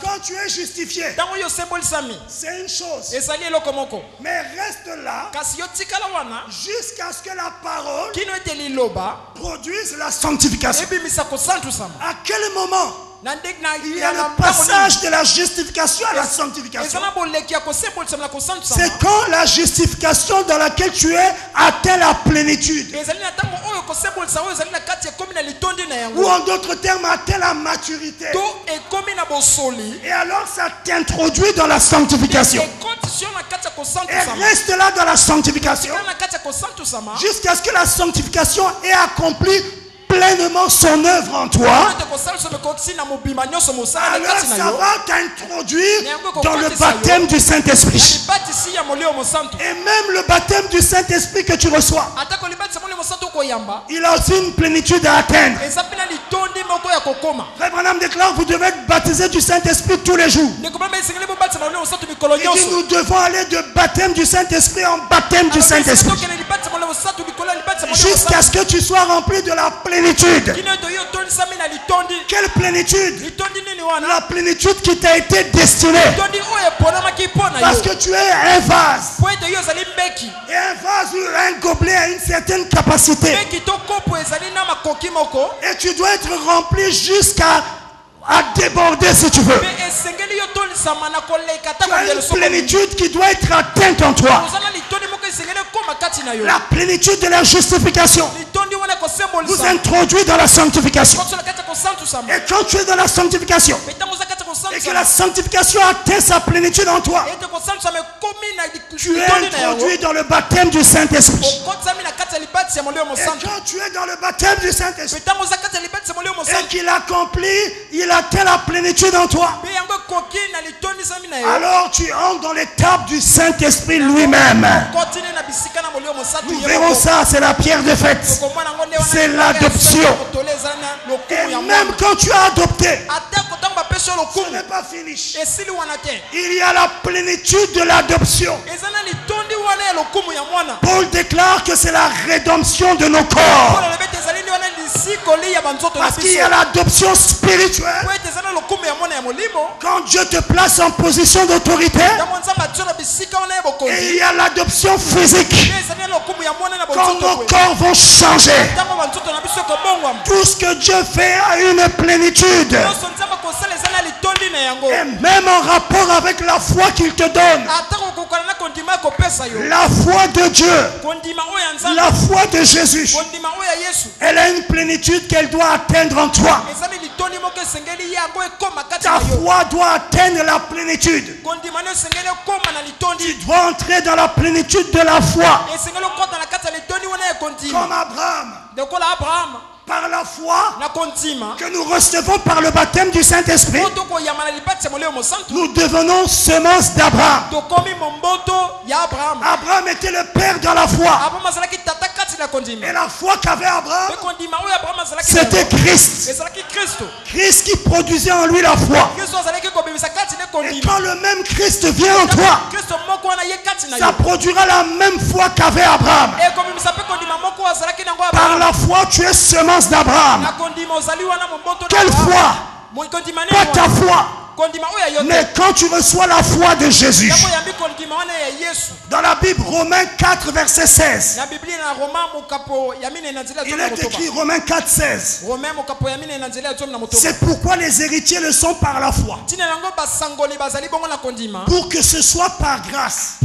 A: Quand tu es justifié, c'est une chose. Mais reste là jusqu'à ce que la parole produise la sanctification. À quel moment il y a le passage de la justification à la sanctification? C'est quand la justification dans laquelle tu es atteint la plénitude. Ou en d'autres termes, atteint la maturité. Et alors ça t'introduit dans la sanctification. Et reste là dans la sanctification jusqu'à ce que la sanctification ait accompli pleinement son œuvre en toi. Alors ça va t'introduire dans le baptême du Saint-Esprit. Et même le baptême du Saint-Esprit que tu reçois, il a aussi une plénitude à atteindre. Frère Branham déclare: vous devez être baptisé du Saint-Esprit tous les jours. Il dit: nous devons aller de baptême du Saint-Esprit en baptême du Saint-Esprit jusqu'à ce que tu sois rempli de la plénitude. Quelle plénitude? La plénitude qui t'a été destinée. Parce que tu es un vase. Et un vase ou un gobelet a une certaine capacité. Et tu dois être rempli jusqu'à déborder si tu veux. Tu as une plénitude qui doit être atteinte en toi. La plénitude de la justification vous introduit dans la sanctification. Et quand tu es dans la sanctification, et que la sanctification atteint sa plénitude en toi, tu es introduit dans le baptême du Saint-Esprit. Et quand tu es dans le baptême du Saint-Esprit et qu'il accomplit, il atteint la plénitude en toi, alors tu entres dans l'étape du Saint-Esprit lui-même. Nous verrons ça, c'est la pierre de fête, c'est l'adoption. Et même quand tu as adopté, ce n'est pas fini. Il y a la plénitude de l'adoption. Paul déclare que c'est la rédemption de nos corps. Parce qu'il y a l'adoption spirituelle. Quand Dieu te place en position d'autorité, et il y a l'adoption physique. Quand nos corps vont changer, tout ce que Dieu fait a une plénitude. Et même en rapport avec la foi qu'il te donne, la foi de Dieu, la foi de Jésus, elle a une plénitude qu'elle doit atteindre en toi. Ta foi doit atteindre la plénitude. Tu dois entrer dans la plénitude de la foi. Comme Abraham. Par la foi que nous recevons par le baptême du Saint-Esprit, nous devenons semence d'Abraham. Abraham était le père dans la foi. Et la foi qu'avait Abraham, c'était Christ. Christ qui produisait en lui la foi. Et quand le même Christ vient en toi, ça produira la même foi qu'avait Abraham. Par la foi, tu es semence d'Abraham. Quelle foi? Pas ta foi. Mais quand tu reçois la foi de Jésus, dans la Bible, Romains 4, verset 16, il est écrit Romains 4, 16. C'est pourquoi les héritiers le sont par la foi, pour que ce soit par grâce,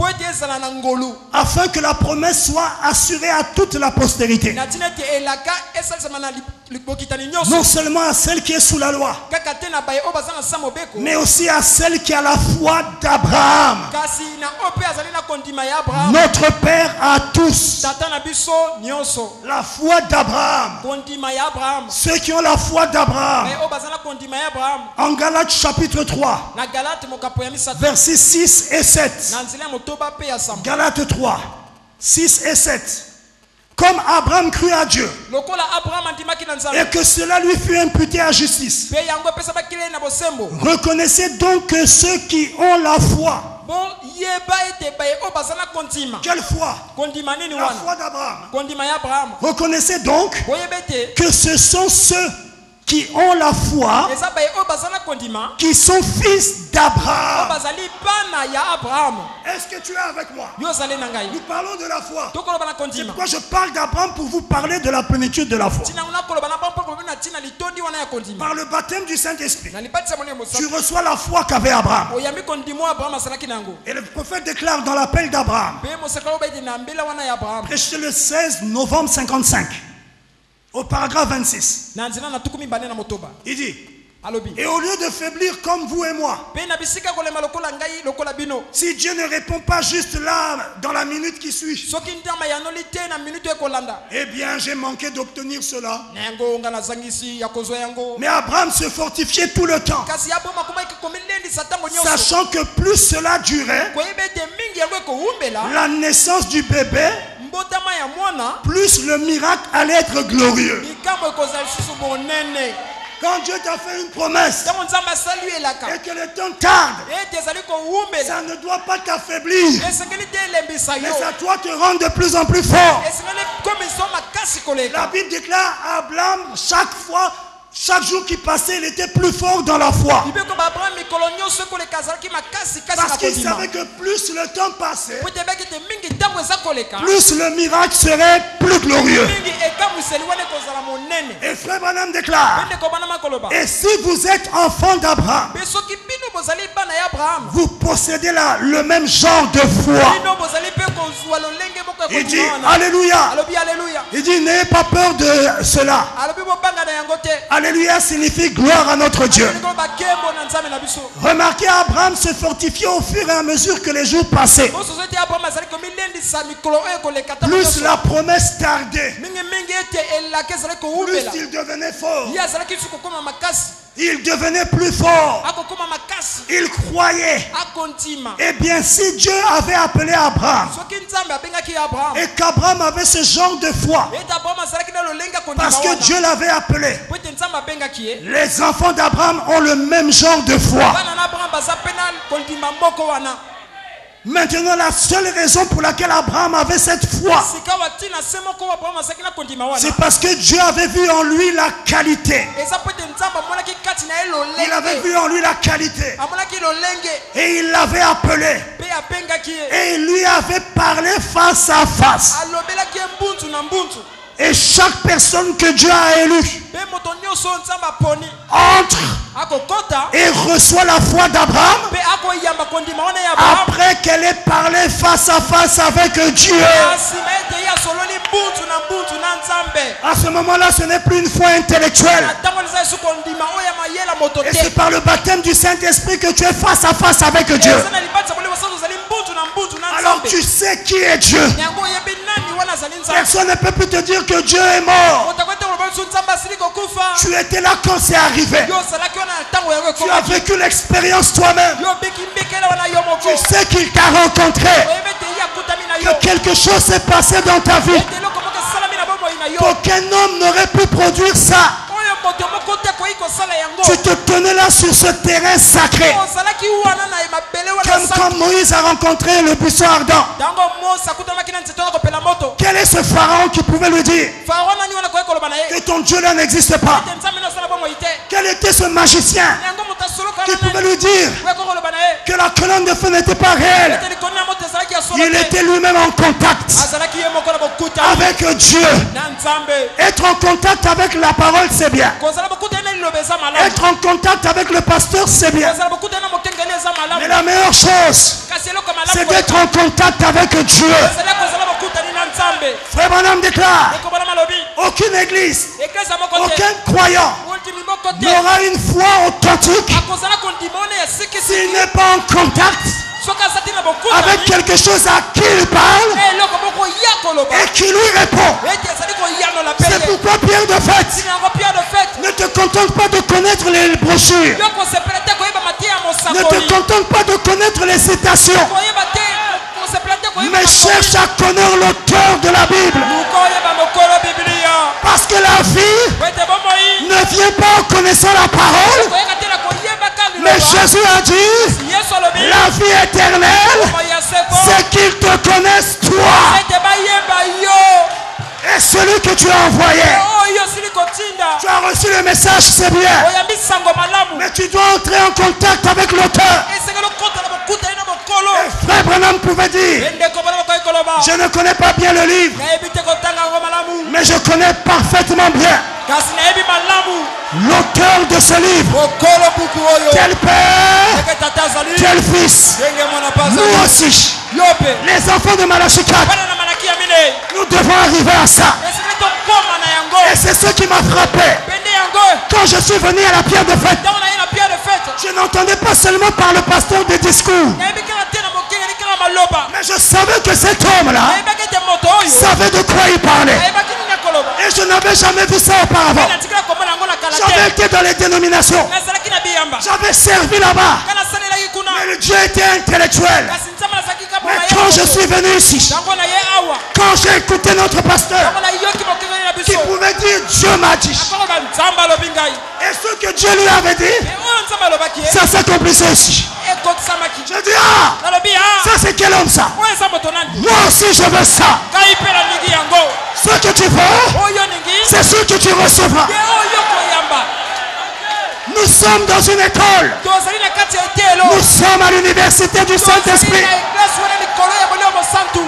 A: afin que la promesse soit assurée à toute la postérité, non seulement à celle qui est sous la loi, mais aussi à celle qui a la foi d'Abraham, notre Père à tous. La foi d'Abraham, ceux qui ont la foi d'Abraham. En Galates chapitre 3, versets 6 et 7. Galates 3, 6 et 7. Comme Abraham crut à Dieu, et que cela lui fut imputé à justice. Reconnaissez donc que ceux qui ont la foi. Quelle foi? La foi d'Abraham. Reconnaissez donc que ce sont ceux qui ont la foi, qui sont fils d'Abraham. Est-ce que tu es avec moi? Nous parlons de la foi. C'est pourquoi je parle d'Abraham, pour vous parler de la plénitude de la foi. Par le baptême du Saint-Esprit, tu reçois la foi qu'avait Abraham. Et le prophète déclare dans l'appel d'Abraham, prêché le 16 novembre 55, au paragraphe 26, il dit: et au lieu de faiblir comme vous et moi, si Dieu ne répond pas juste là, dans la minute qui suit, eh bien j'ai manqué d'obtenir cela. Mais Abraham se fortifiait tout le temps, sachant que plus cela durait, la naissance du bébé, plus le miracle allait être glorieux. Quand Dieu t'a fait une promesse et que le temps tarde, ça ne doit pas t'affaiblir, mais ça doit te rendre de plus en plus fort. La Bible déclare à Abraham, chaque jour qui passait, il était plus fort dans la foi. Parce qu'il savait que plus le temps passait, plus le miracle serait plus glorieux. Et Frère Branham déclare: et si vous êtes enfant d'Abraham, vous possédez le même genre de foi. Il dit Alléluia. Il dit: n'ayez pas peur de cela. Alléluia signifie gloire à notre Dieu. Remarquez, Abraham se fortifiait au fur et à mesure que les jours passaient. Plus la promesse tardait, plus il devenait fort. Il devenait plus fort. Il croyait. Eh bien, si Dieu avait appelé Abraham et qu'Abraham avait ce genre de foi, parce que Dieu l'avait appelé, les enfants d'Abraham ont le même genre de foi. Maintenant, la seule raison pour laquelle Abraham avait cette foi, c'est parce que Dieu avait vu en lui la qualité. Il avait vu en lui la qualité. Et il l'avait appelé. Et il lui avait parlé face à face. Et chaque personne que Dieu a élue entre et reçoit la foi d'Abraham après qu'elle ait parlé face à face avec Dieu. À ce moment-là, ce n'est plus une foi intellectuelle. Et c'est par le baptême du Saint-Esprit que tu es face à face avec Dieu. Alors tu sais qui est Dieu. Personne ne peut plus te dire que Dieu est mort. Tu étais là quand c'est arrivé. Tu as vécu l'expérience toi-même. Tu sais qu'il t'a rencontré. Que quelque chose s'est passé dans ta vie. Qu'aucun homme n'aurait pu produire ça. Tu te tenais là sur ce terrain sacré. Comme quand Moïse a rencontré le buisson ardent. Quel est ce pharaon qui pouvait lui dire que ton Dieu là n'existe pas? Quel était ce magicien qui pouvait lui dire que la colonne de feu n'était pas réelle? Il était lui-même en contact avec Dieu. Être en contact avec la parole, c'est bien. Être en contact avec le pasteur, c'est bien. Mais la meilleure chose, c'est d'être en contact avec Dieu. Frère Branham déclare, aucune église, aucun croyant n'aura une foi authentique s'il n'est pas en contact avec quelque chose à qui il parle et qui lui répond. C'est pourquoi Pierre de Fête ne te contente pas de connaître les brochures, ne te contente pas de connaître les citations, mais cherche à connaître l'auteur de la Bible. Parce que la vie ne vient pas en connaissant la parole, mais Jésus a dit, la vie éternelle, c'est qu'ils te connaissent toi et celui que tu as envoyé. Tu as reçu le message, c'est bien, mais tu dois entrer en contact avec l'auteur. Et Frère Branham pouvait dire, je ne connais pas bien le livre, mais je connais parfaitement bien l'auteur de ce livre. Quel père, quel fils. Nous aussi, les enfants de Malachie 4, nous devons arriver à ça. Et c'est ce qui m'a frappé. Quand je suis venu à la pierre de fête, je n'entendais pas seulement par le pasteur des discours, mais je savais que cet homme-là savait de quoi il parlait. Et je n'avais jamais vu ça auparavant. J'avais été dans les dénominations, j'avais servi là-bas, mais le Dieu était intellectuel. Mais quand je suis venu ici, quand j'ai écouté notre pasteur qui pouvait dire Dieu m'a dit, et ce que Dieu lui avait dit, ça s'accomplissait aussi. Je dis, ah, ça c'est quel homme ça? Moi aussi je veux ça. Ce que tu veux, c'est ce que tu recevras. Nous sommes dans une école. Nous sommes à l'université du Saint-Esprit.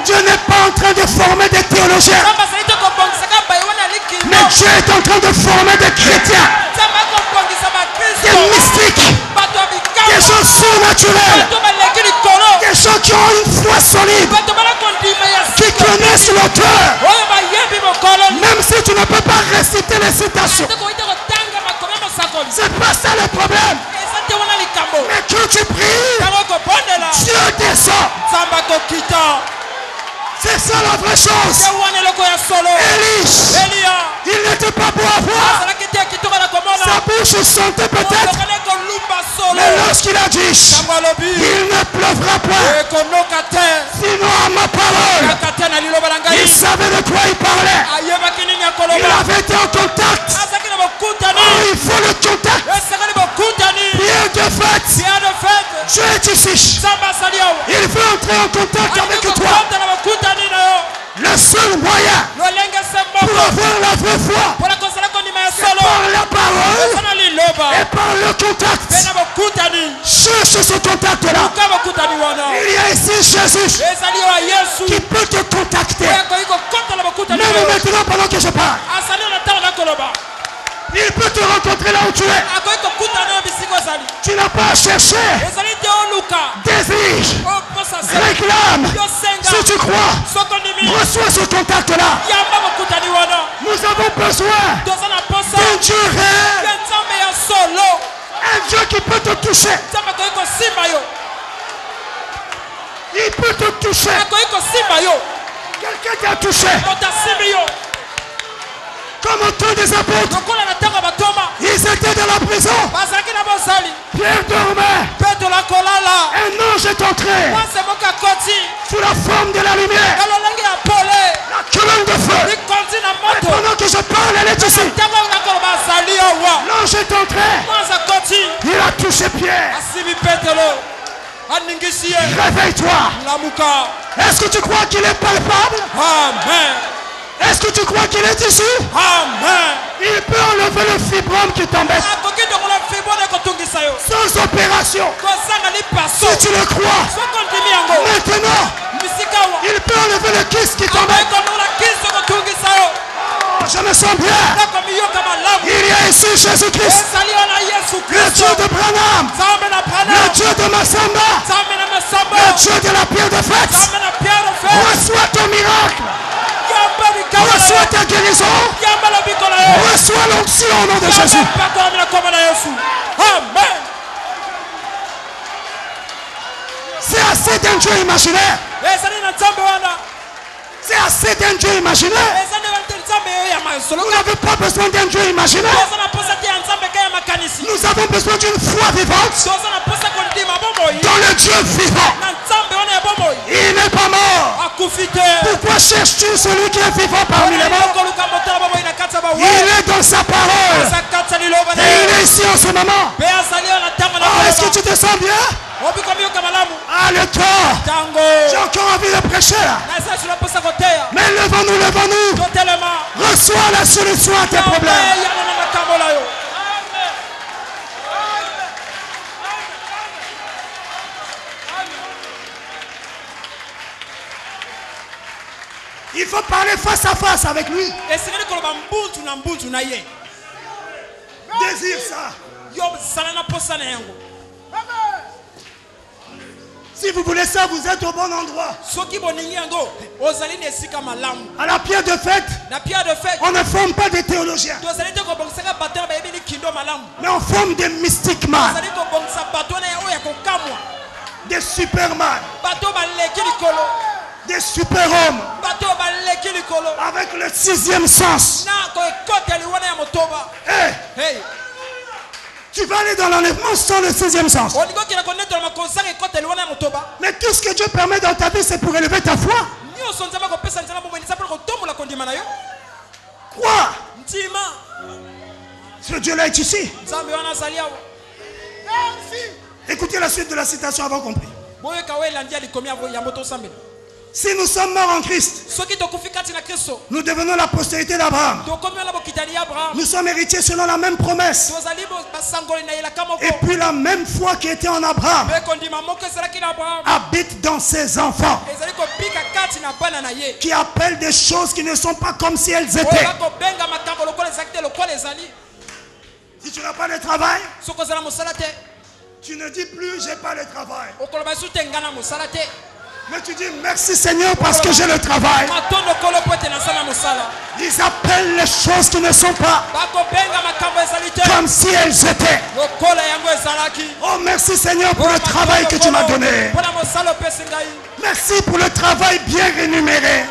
A: Dieu n'est pas en train de former des théologiens, mais Dieu est en train de former des chrétiens, des mystiques, des gens surnaturels, des gens qui ont une foi solide, qui connaissent l'auteur. Même si tu ne peux pas réciter les citations, C'est pas ça le problème. Mais quand tu pries, Dieu descend. C'est ça la vraie chose. Élie, il n'était pas beau à voir. Sa bouche sentait peut-être. Mais lorsqu'il a dit, il ne pleuvra point, sinon à ma parole, il savait de quoi il parlait. Il avait été en contact. Oh, il faut le contact. Bien de fait, Dieu est ici. Il veut entrer en contact avec toi. Le seul moyen pour avoir la vraie foi, c'est par la parole et par le contact. Cherche ce contact-là. Il y a ici Jésus qui peut te contacter. Même maintenant pendant que je parle. Il peut te rencontrer là où tu es. Tu n'as pas à chercher. Désire. Réclame. Si tu crois, reçois ce contact-là. Nous avons besoin d'un Dieu réel. Un Dieu qui peut te toucher. Il peut te toucher. Quelqu'un t'a touché. Comme au temps des apôtres, ils étaient dans la prison. Pierre dormait. Un ange est entré sous la forme de la lumière. La colonne de feu. Et pendant que je parle, elle est ici. L'ange est entré. Il a touché Pierre. Réveille-toi. Est-ce que tu crois qu'il est palpable? Amen. Est-ce que tu crois qu'il est ici? Amen. Il peut enlever le fibrome qui t'embête. Sans opération. Si tu le crois. Maintenant, il peut enlever le kyste qui t'embête. Je me sens bien. Il y a ici Jésus-Christ. Le Dieu de Branham. Le Dieu de Massamba. Le Dieu de la pierre de fête. Reçois ton miracle. Reçois ta guérison. Reçois l'onction au nom de Jésus. Amen. C'est assez d'un Dieu imaginaire. C'est assez d'un Dieu imaginaire. Vous n'avez pas besoin d'un Dieu imaginaire. Nous avons besoin d'une foi vivante dans le Dieu vivant. Il n'est pas mort. Pourquoi cherches-tu celui qui est vivant parmi les morts? Il est dans sa parole. Et il est ici en ce moment. Oh, est-ce que tu te sens bien? Ah, le corps. J'ai encore envie de prêcher là. Mais levons-nous, levons-nous. Reçois la solution à tes problèmes. Il faut parler face à face avec lui. Désire ça. Si vous voulez ça, vous êtes au bon endroit. À la pierre de fête, on ne forme pas des théologiens, mais on forme des mystiques man, des superman, des super-hommes, avec le sixième sens. Hey. Tu vas aller dans l'enlèvement sans le sixième sens. Mais tout ce que Dieu permet dans ta vie, c'est pour élever ta foi. Quoi? Ce Dieu-là est ici. Écoutez la suite de la citation avant qu'on prie. Si nous sommes morts en Christ, nous devenons la postérité d'Abraham. Nous sommes héritiers selon la même promesse. Et puis la même foi qui était en Abraham habite dans ses enfants, qui appellent des choses qui ne sont pas comme si elles étaient. Si tu n'as pas de travail, tu ne dis plus j'ai pas de travail. Mais tu dis merci Seigneur parce que j'ai le travail. Ils appellent les choses qui ne sont pas comme si elles étaient. Oh merci Seigneur pour le travail que tu m'as donné. Merci pour le travail bien rémunéré.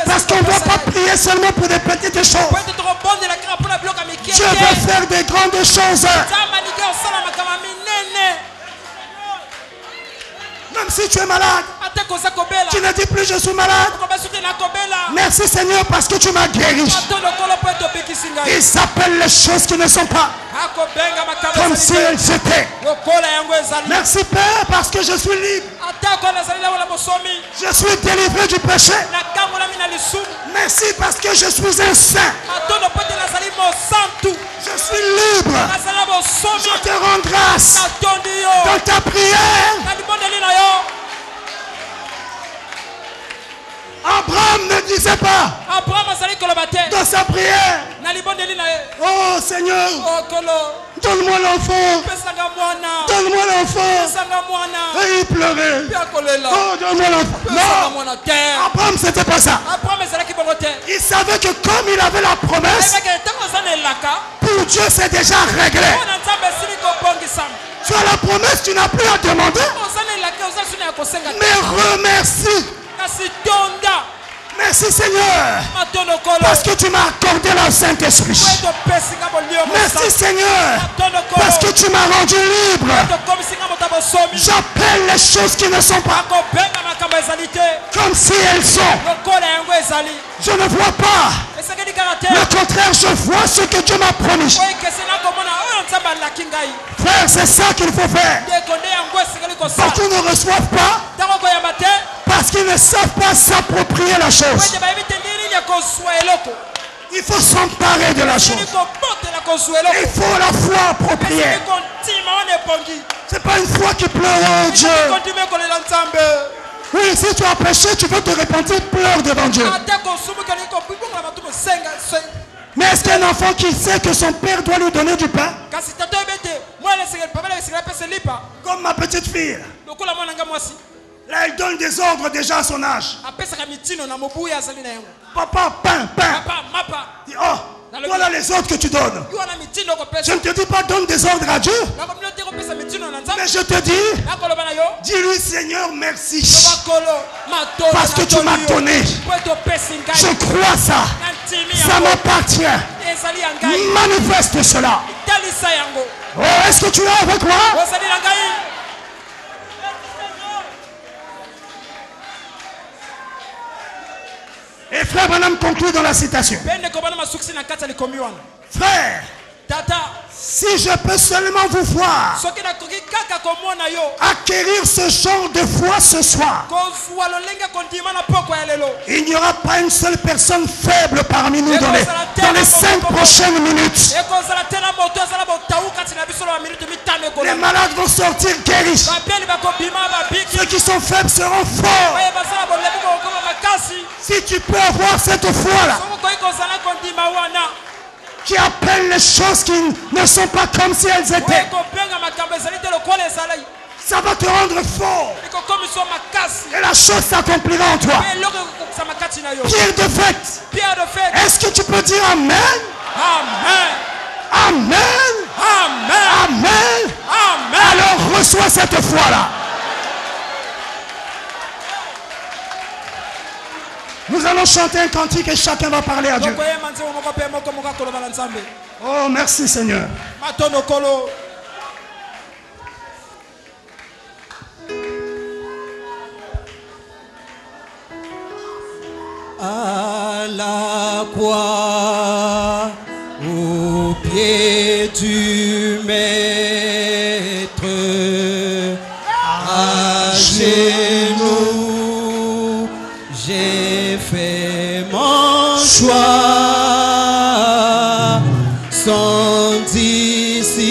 A: Parce qu'on ne doit pas prier seulement pour des petites choses. Dieu veut faire des grandes choses. Même si tu es malade, tu ne dis plus je suis malade. Merci Seigneur parce que tu m'as guéri. Ils s'appellent les choses qui ne sont pas comme si elles étaient. Merci Père parce que je suis libre. Je suis délivré du péché. Merci parce que je suis un saint. Je suis libre. Je te rends grâce dans ta prière. Abraham ne disait pas dans sa prière, oh Seigneur, donne-moi l'enfant. Donne-moi l'enfant. Et il pleurait. Oh, donne-moi l'enfant. Non, Abraham c'était pas ça. Il savait que comme il avait la promesse, pour Dieu c'est déjà réglé. Tu as la promesse, tu n'as plus à demander. Mais remercie. Merci Seigneur parce que tu m'as accordé le Saint-Esprit. Merci Seigneur parce que tu m'as rendu libre. J'appelle les choses qui ne sont pas comme si elles sont. Je ne vois pas. Le contraire, je vois ce que Dieu m'a promis. Frère, c'est ça qu'il faut faire. Beaucoup ne reçoivent pas parce qu'ils ne savent pas s'approprier la chose. Il faut s'emparer de la chose. Il faut la foi appropriée. Ce n'est pas une foi qui pleure, oh Dieu. Oui, si tu as péché, tu veux te repentir, pleure devant Dieu. Mais est-ce qu'un enfant qui sait que son père doit lui donner du pain? Comme ma petite fille. Là, elle donne des ordres déjà à son âge. Papa, pain, pain. Oh, voilà les ordres que tu donnes. Je ne te dis pas donne des ordres à Dieu. Mais je te dis, dis-lui Seigneur merci. Parce que tu m'as donné. Je crois ça. Ça m'appartient. Manifeste cela. Oh, est-ce que tu es avec moi? Et frère Branham conclut dans la citation. Frère, si je peux seulement vous voir acquérir ce genre de foi ce soir, il n'y aura pas une seule personne faible parmi nous dans les 5 prochaines minutes. Les malades vont sortir guéris. Ceux qui sont faibles seront forts. Si tu peux avoir cette foi-là, qui appelle les choses qui ne sont pas comme si elles étaient, ça va te rendre fort. Et la chose s'accomplira en toi. Pierre de fait. Est-ce que tu peux dire Amen? Amen. Amen. Amen. Amen. Alors reçois cette foi-là. Nous allons chanter un cantique et chacun va parler à Dieu. Oh, merci Seigneur.
B: À la croix, au pied du Maître, à genoux, j'ai fait mon choix. Sans disciple,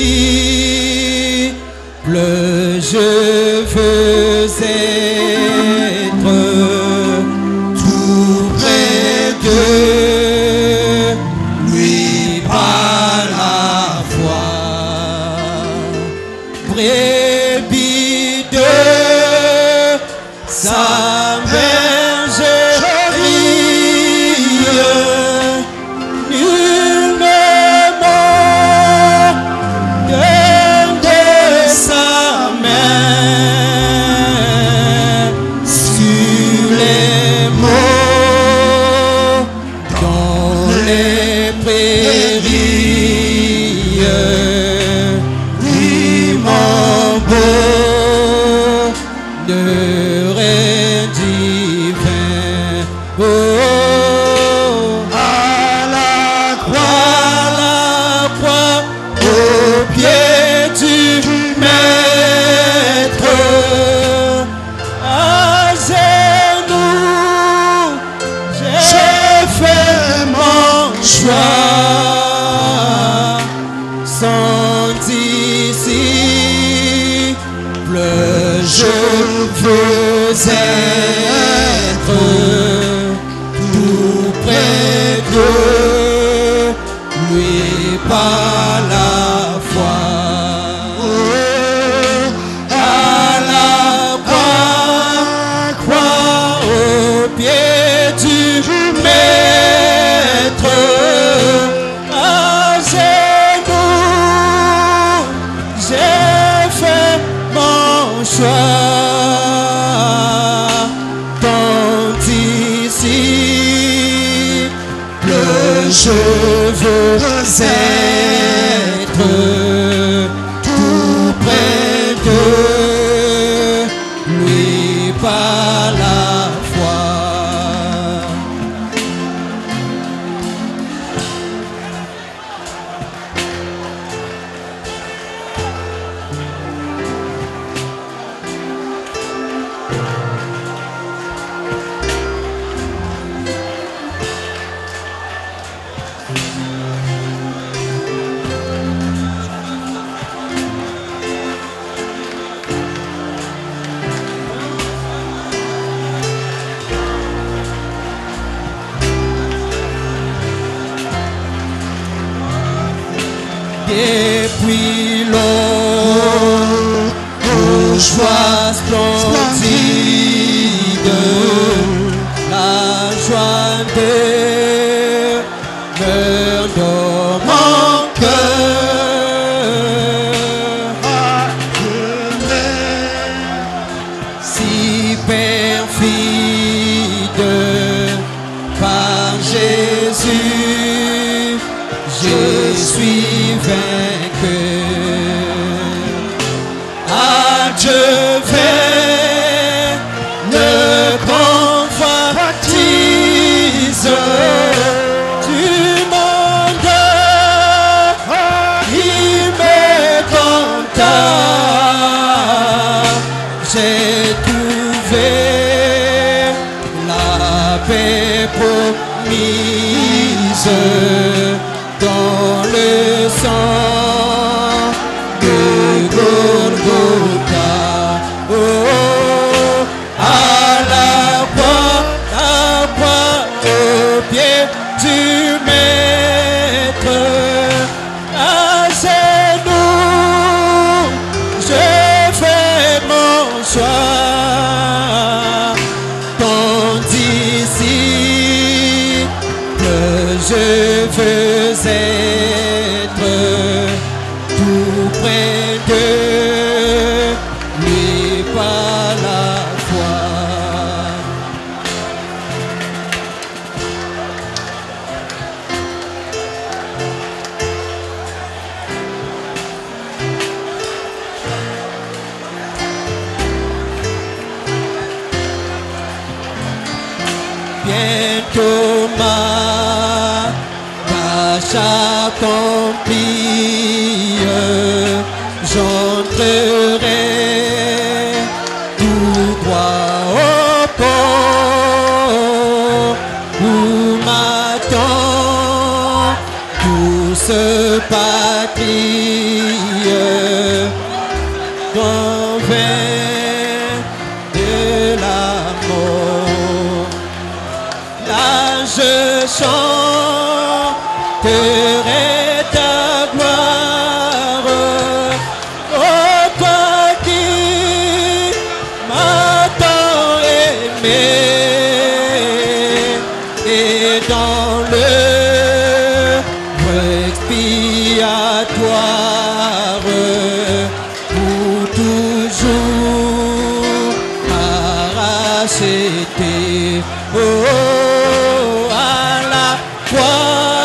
B: je veux être tout près de lui par la foi. les prairies, oui mon bonheur est divin. Oh, à la croix, au pied du Maître, à genoux, j'ai fait mon choix. Sans disciple, je veux être tout près de lui par la foi. À la croix, au pied du Maître, à genoux, j'ai fait mon choix. Ton disciple, je veux être tout près de lui par la foi. Depuis l'eau, joie splendide, la joie demeure dans mon cœur. Si perfide par Jésus, je suis vainqueur. Adieu vais ne convoitise du monde, il me compta. J'ai trouvé la paix promise dans le sang de Golgotha. Oh, à la croix, au pied du Maître, à genoux, je fais mon choix. Ton disciple, je veux être tout près de lui par la foi. Bientôt ma tâche accomplie, j'entrerai tout droit au port où m'attend tout ce patrie convainc de la mort. Là je chanterai ta gloire, oh toi qui m'as tant aimé, et dans le expiatoire pour toujours arracher tes. Oh, à la croix,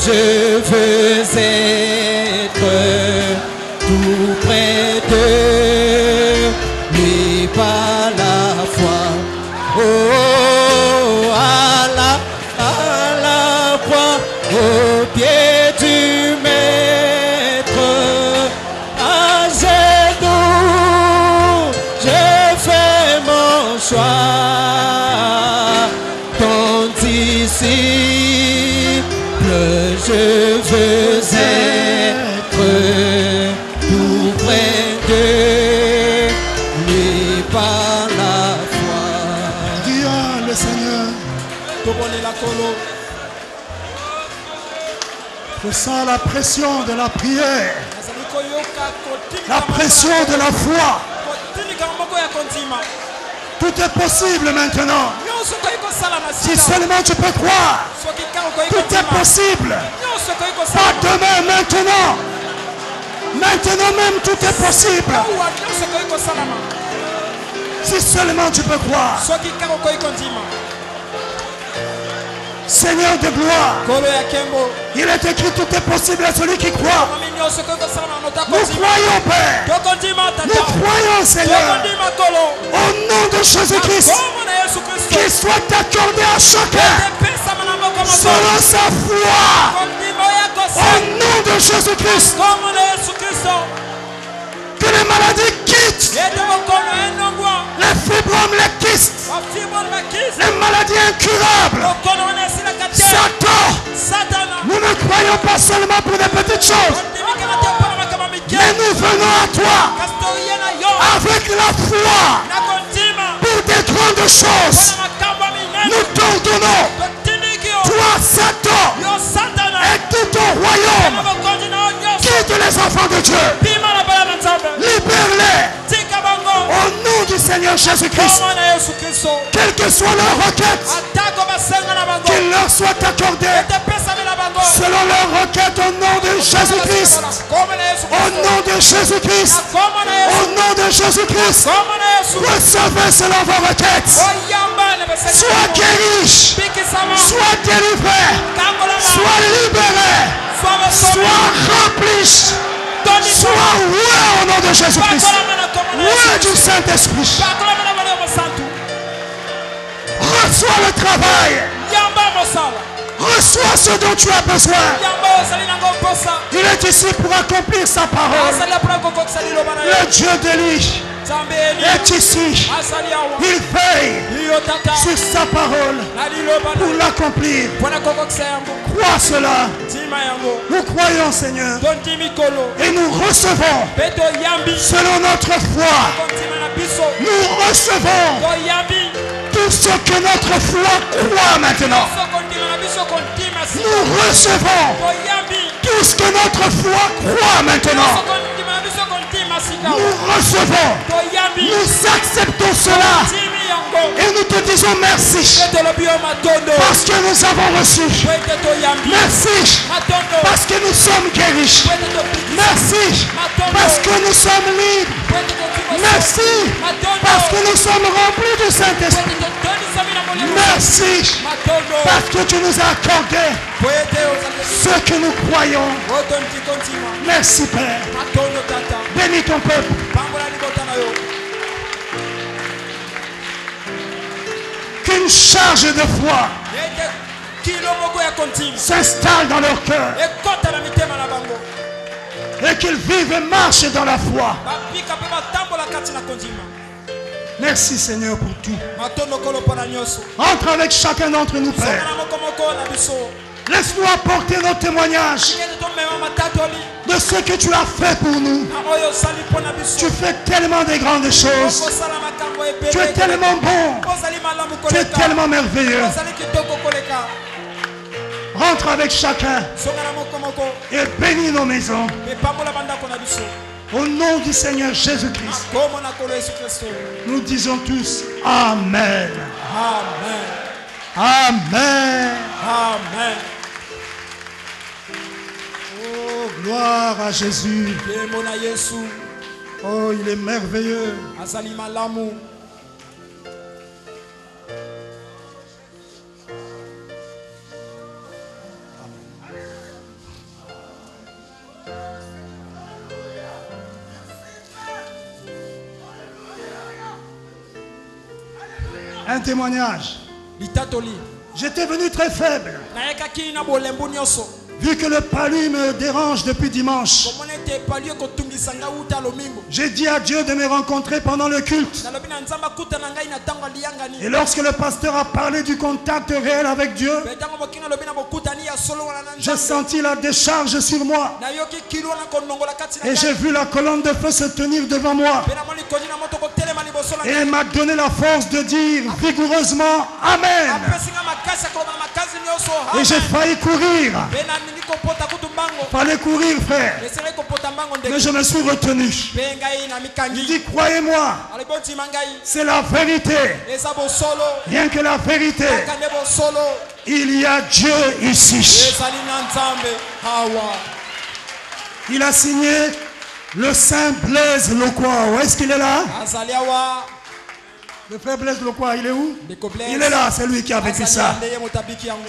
B: je veux être tout près de lui par la foi. Oh, à la croix, au pied du Maître, à genoux, je fais mon choix. Ton disciple, je veux être tout près de lui par la foi.
A: Dis le Seigneur. Je sens la pression de la prière, la pression de la foi. Tout est possible maintenant. Si seulement tu peux croire, tout est possible. Pas demain, maintenant. Maintenant même, tout est possible. Si seulement tu peux croire. Seigneur de gloire, il est écrit tout est possible à celui qui croit. Nous croyons, Père. Nous croyons, Seigneur. Au nom de Jésus-Christ, qu'il soit accordé à chacun selon sa foi. Au nom de Jésus-Christ, que les maladies quittent, les fibromes, les kystes, les maladies incurables. Satan, nous ne croyons pas seulement pour des petites choses, mais nous venons à toi avec la foi pour des grandes choses. Nous t'ordonnons, toi Satan et tout ton royaume, quitte les enfants de Dieu, libère-les au nom du Seigneur Jésus-Christ. Quelle que soit leur requête, qu'il leur soit accordé selon leur requête au nom de Jésus-Christ. Au nom de Jésus-Christ. Au nom de Jésus-Christ. Recevez selon vos requêtes. Sois guéri, sois délivré, sois libéré, sois rempli, sois roi au nom de Jésus-Christ. Roi du Saint-Esprit. Reçois le travail. Reçois ce dont tu as besoin. Il est ici pour accomplir sa parole. Le Dieu d'Élie est ici. Il veille sur sa parole pour l'accomplir. Crois cela. Nous croyons, Seigneur, et nous recevons selon notre foi. Nous recevons tout ce que notre foi croit maintenant. Nous recevons tout ce que notre foi croit maintenant. Nous recevons, nous acceptons cela et nous te disons merci parce que nous avons reçu. Merci parce que nous sommes guéris. Merci parce que nous sommes libres. Merci parce que nous sommes remplis du Saint-Esprit. Merci parce que tu nous as accordé ce que nous croyons. Merci Père. Bénis ton peuple. Qu'une charge de foi s'installe dans leur cœur et qu'ils vivent et marchent dans la foi. Merci Seigneur pour tout. Entre avec chacun d'entre nous, Père. Laisse-nous apporter nos témoignages de ce que tu as fait pour nous. Tu fais tellement de grandes choses. Tu es tellement bon. Tu es tellement merveilleux. Rentre avec chacun et bénis nos maisons. Au nom du Seigneur Jésus-Christ, nous disons tous Amen.
C: Amen.
A: Amen.
C: Amen.
A: Oh, gloire à Jésus. Oh, il est merveilleux. Un témoignage. J'étais venu très faible. Vu que le palu me dérange depuis dimanche, j'ai dit à Dieu de me rencontrer pendant le culte. Et lorsque le pasteur a parlé du contact réel avec Dieu, j'ai senti la décharge sur moi. Et j'ai vu la colonne de feu se tenir devant moi. Et elle m'a donné la force de dire vigoureusement Amen. Et j'ai failli courir. Fallait courir, frère. Mais je me suis retenu. Il dit, croyez-moi, c'est la vérité. Rien que la vérité. Il y a Dieu ici. Il a signé le Saint Blaise Loquois. Où est-ce qu'il est là? Le frère Blaise Loquois, il est où? Il est là, c'est lui qui a vécu ça.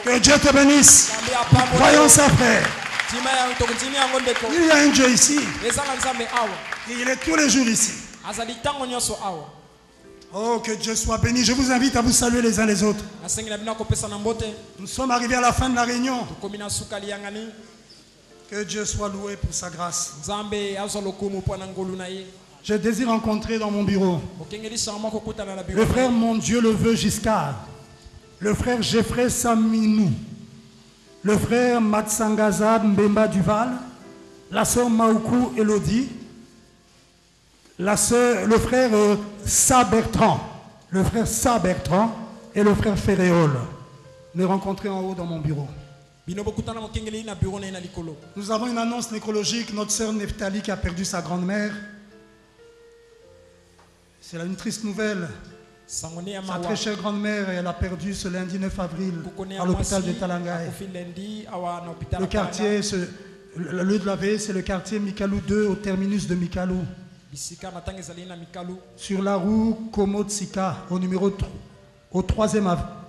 A: Que Dieu te bénisse. Voyons ça, frère. Il y a un Dieu ici. Et il est tous les jours ici. Oh, que Dieu soit béni. Je vous invite à vous saluer les uns les autres. Nous sommes arrivés à la fin de la réunion. Que Dieu soit loué pour sa grâce. Je désire rencontrer dans mon bureau le frère Mon Dieu le veut Giscard, le frère Geoffrey Saminou, le frère Matsangaza Mbemba Duval, la sœur Maoukou Elodie, le frère Sa Bertrand, et le frère Ferréol. Me rencontrer en haut dans mon bureau. Nous avons une annonce nécrologique. Notre sœur Neftali qui a perdu sa grand-mère. C'est une triste nouvelle. Sa très chère grand-mère, elle a perdu ce lundi 9 avril à l'hôpital de Talangaï. Le quartier, le lieu de la veille, c'est le quartier Mikalou 2 au terminus de Mikalou. Sur la rue Komotsika, au numéro 3,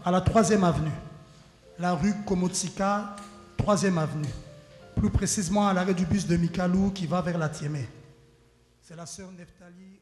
A: à la 3e avenue. La rue Komotsika, 3e avenue. Plus précisément à l'arrêt du bus de Mikalou qui va vers la Tiémé. C'est la sœur Neftali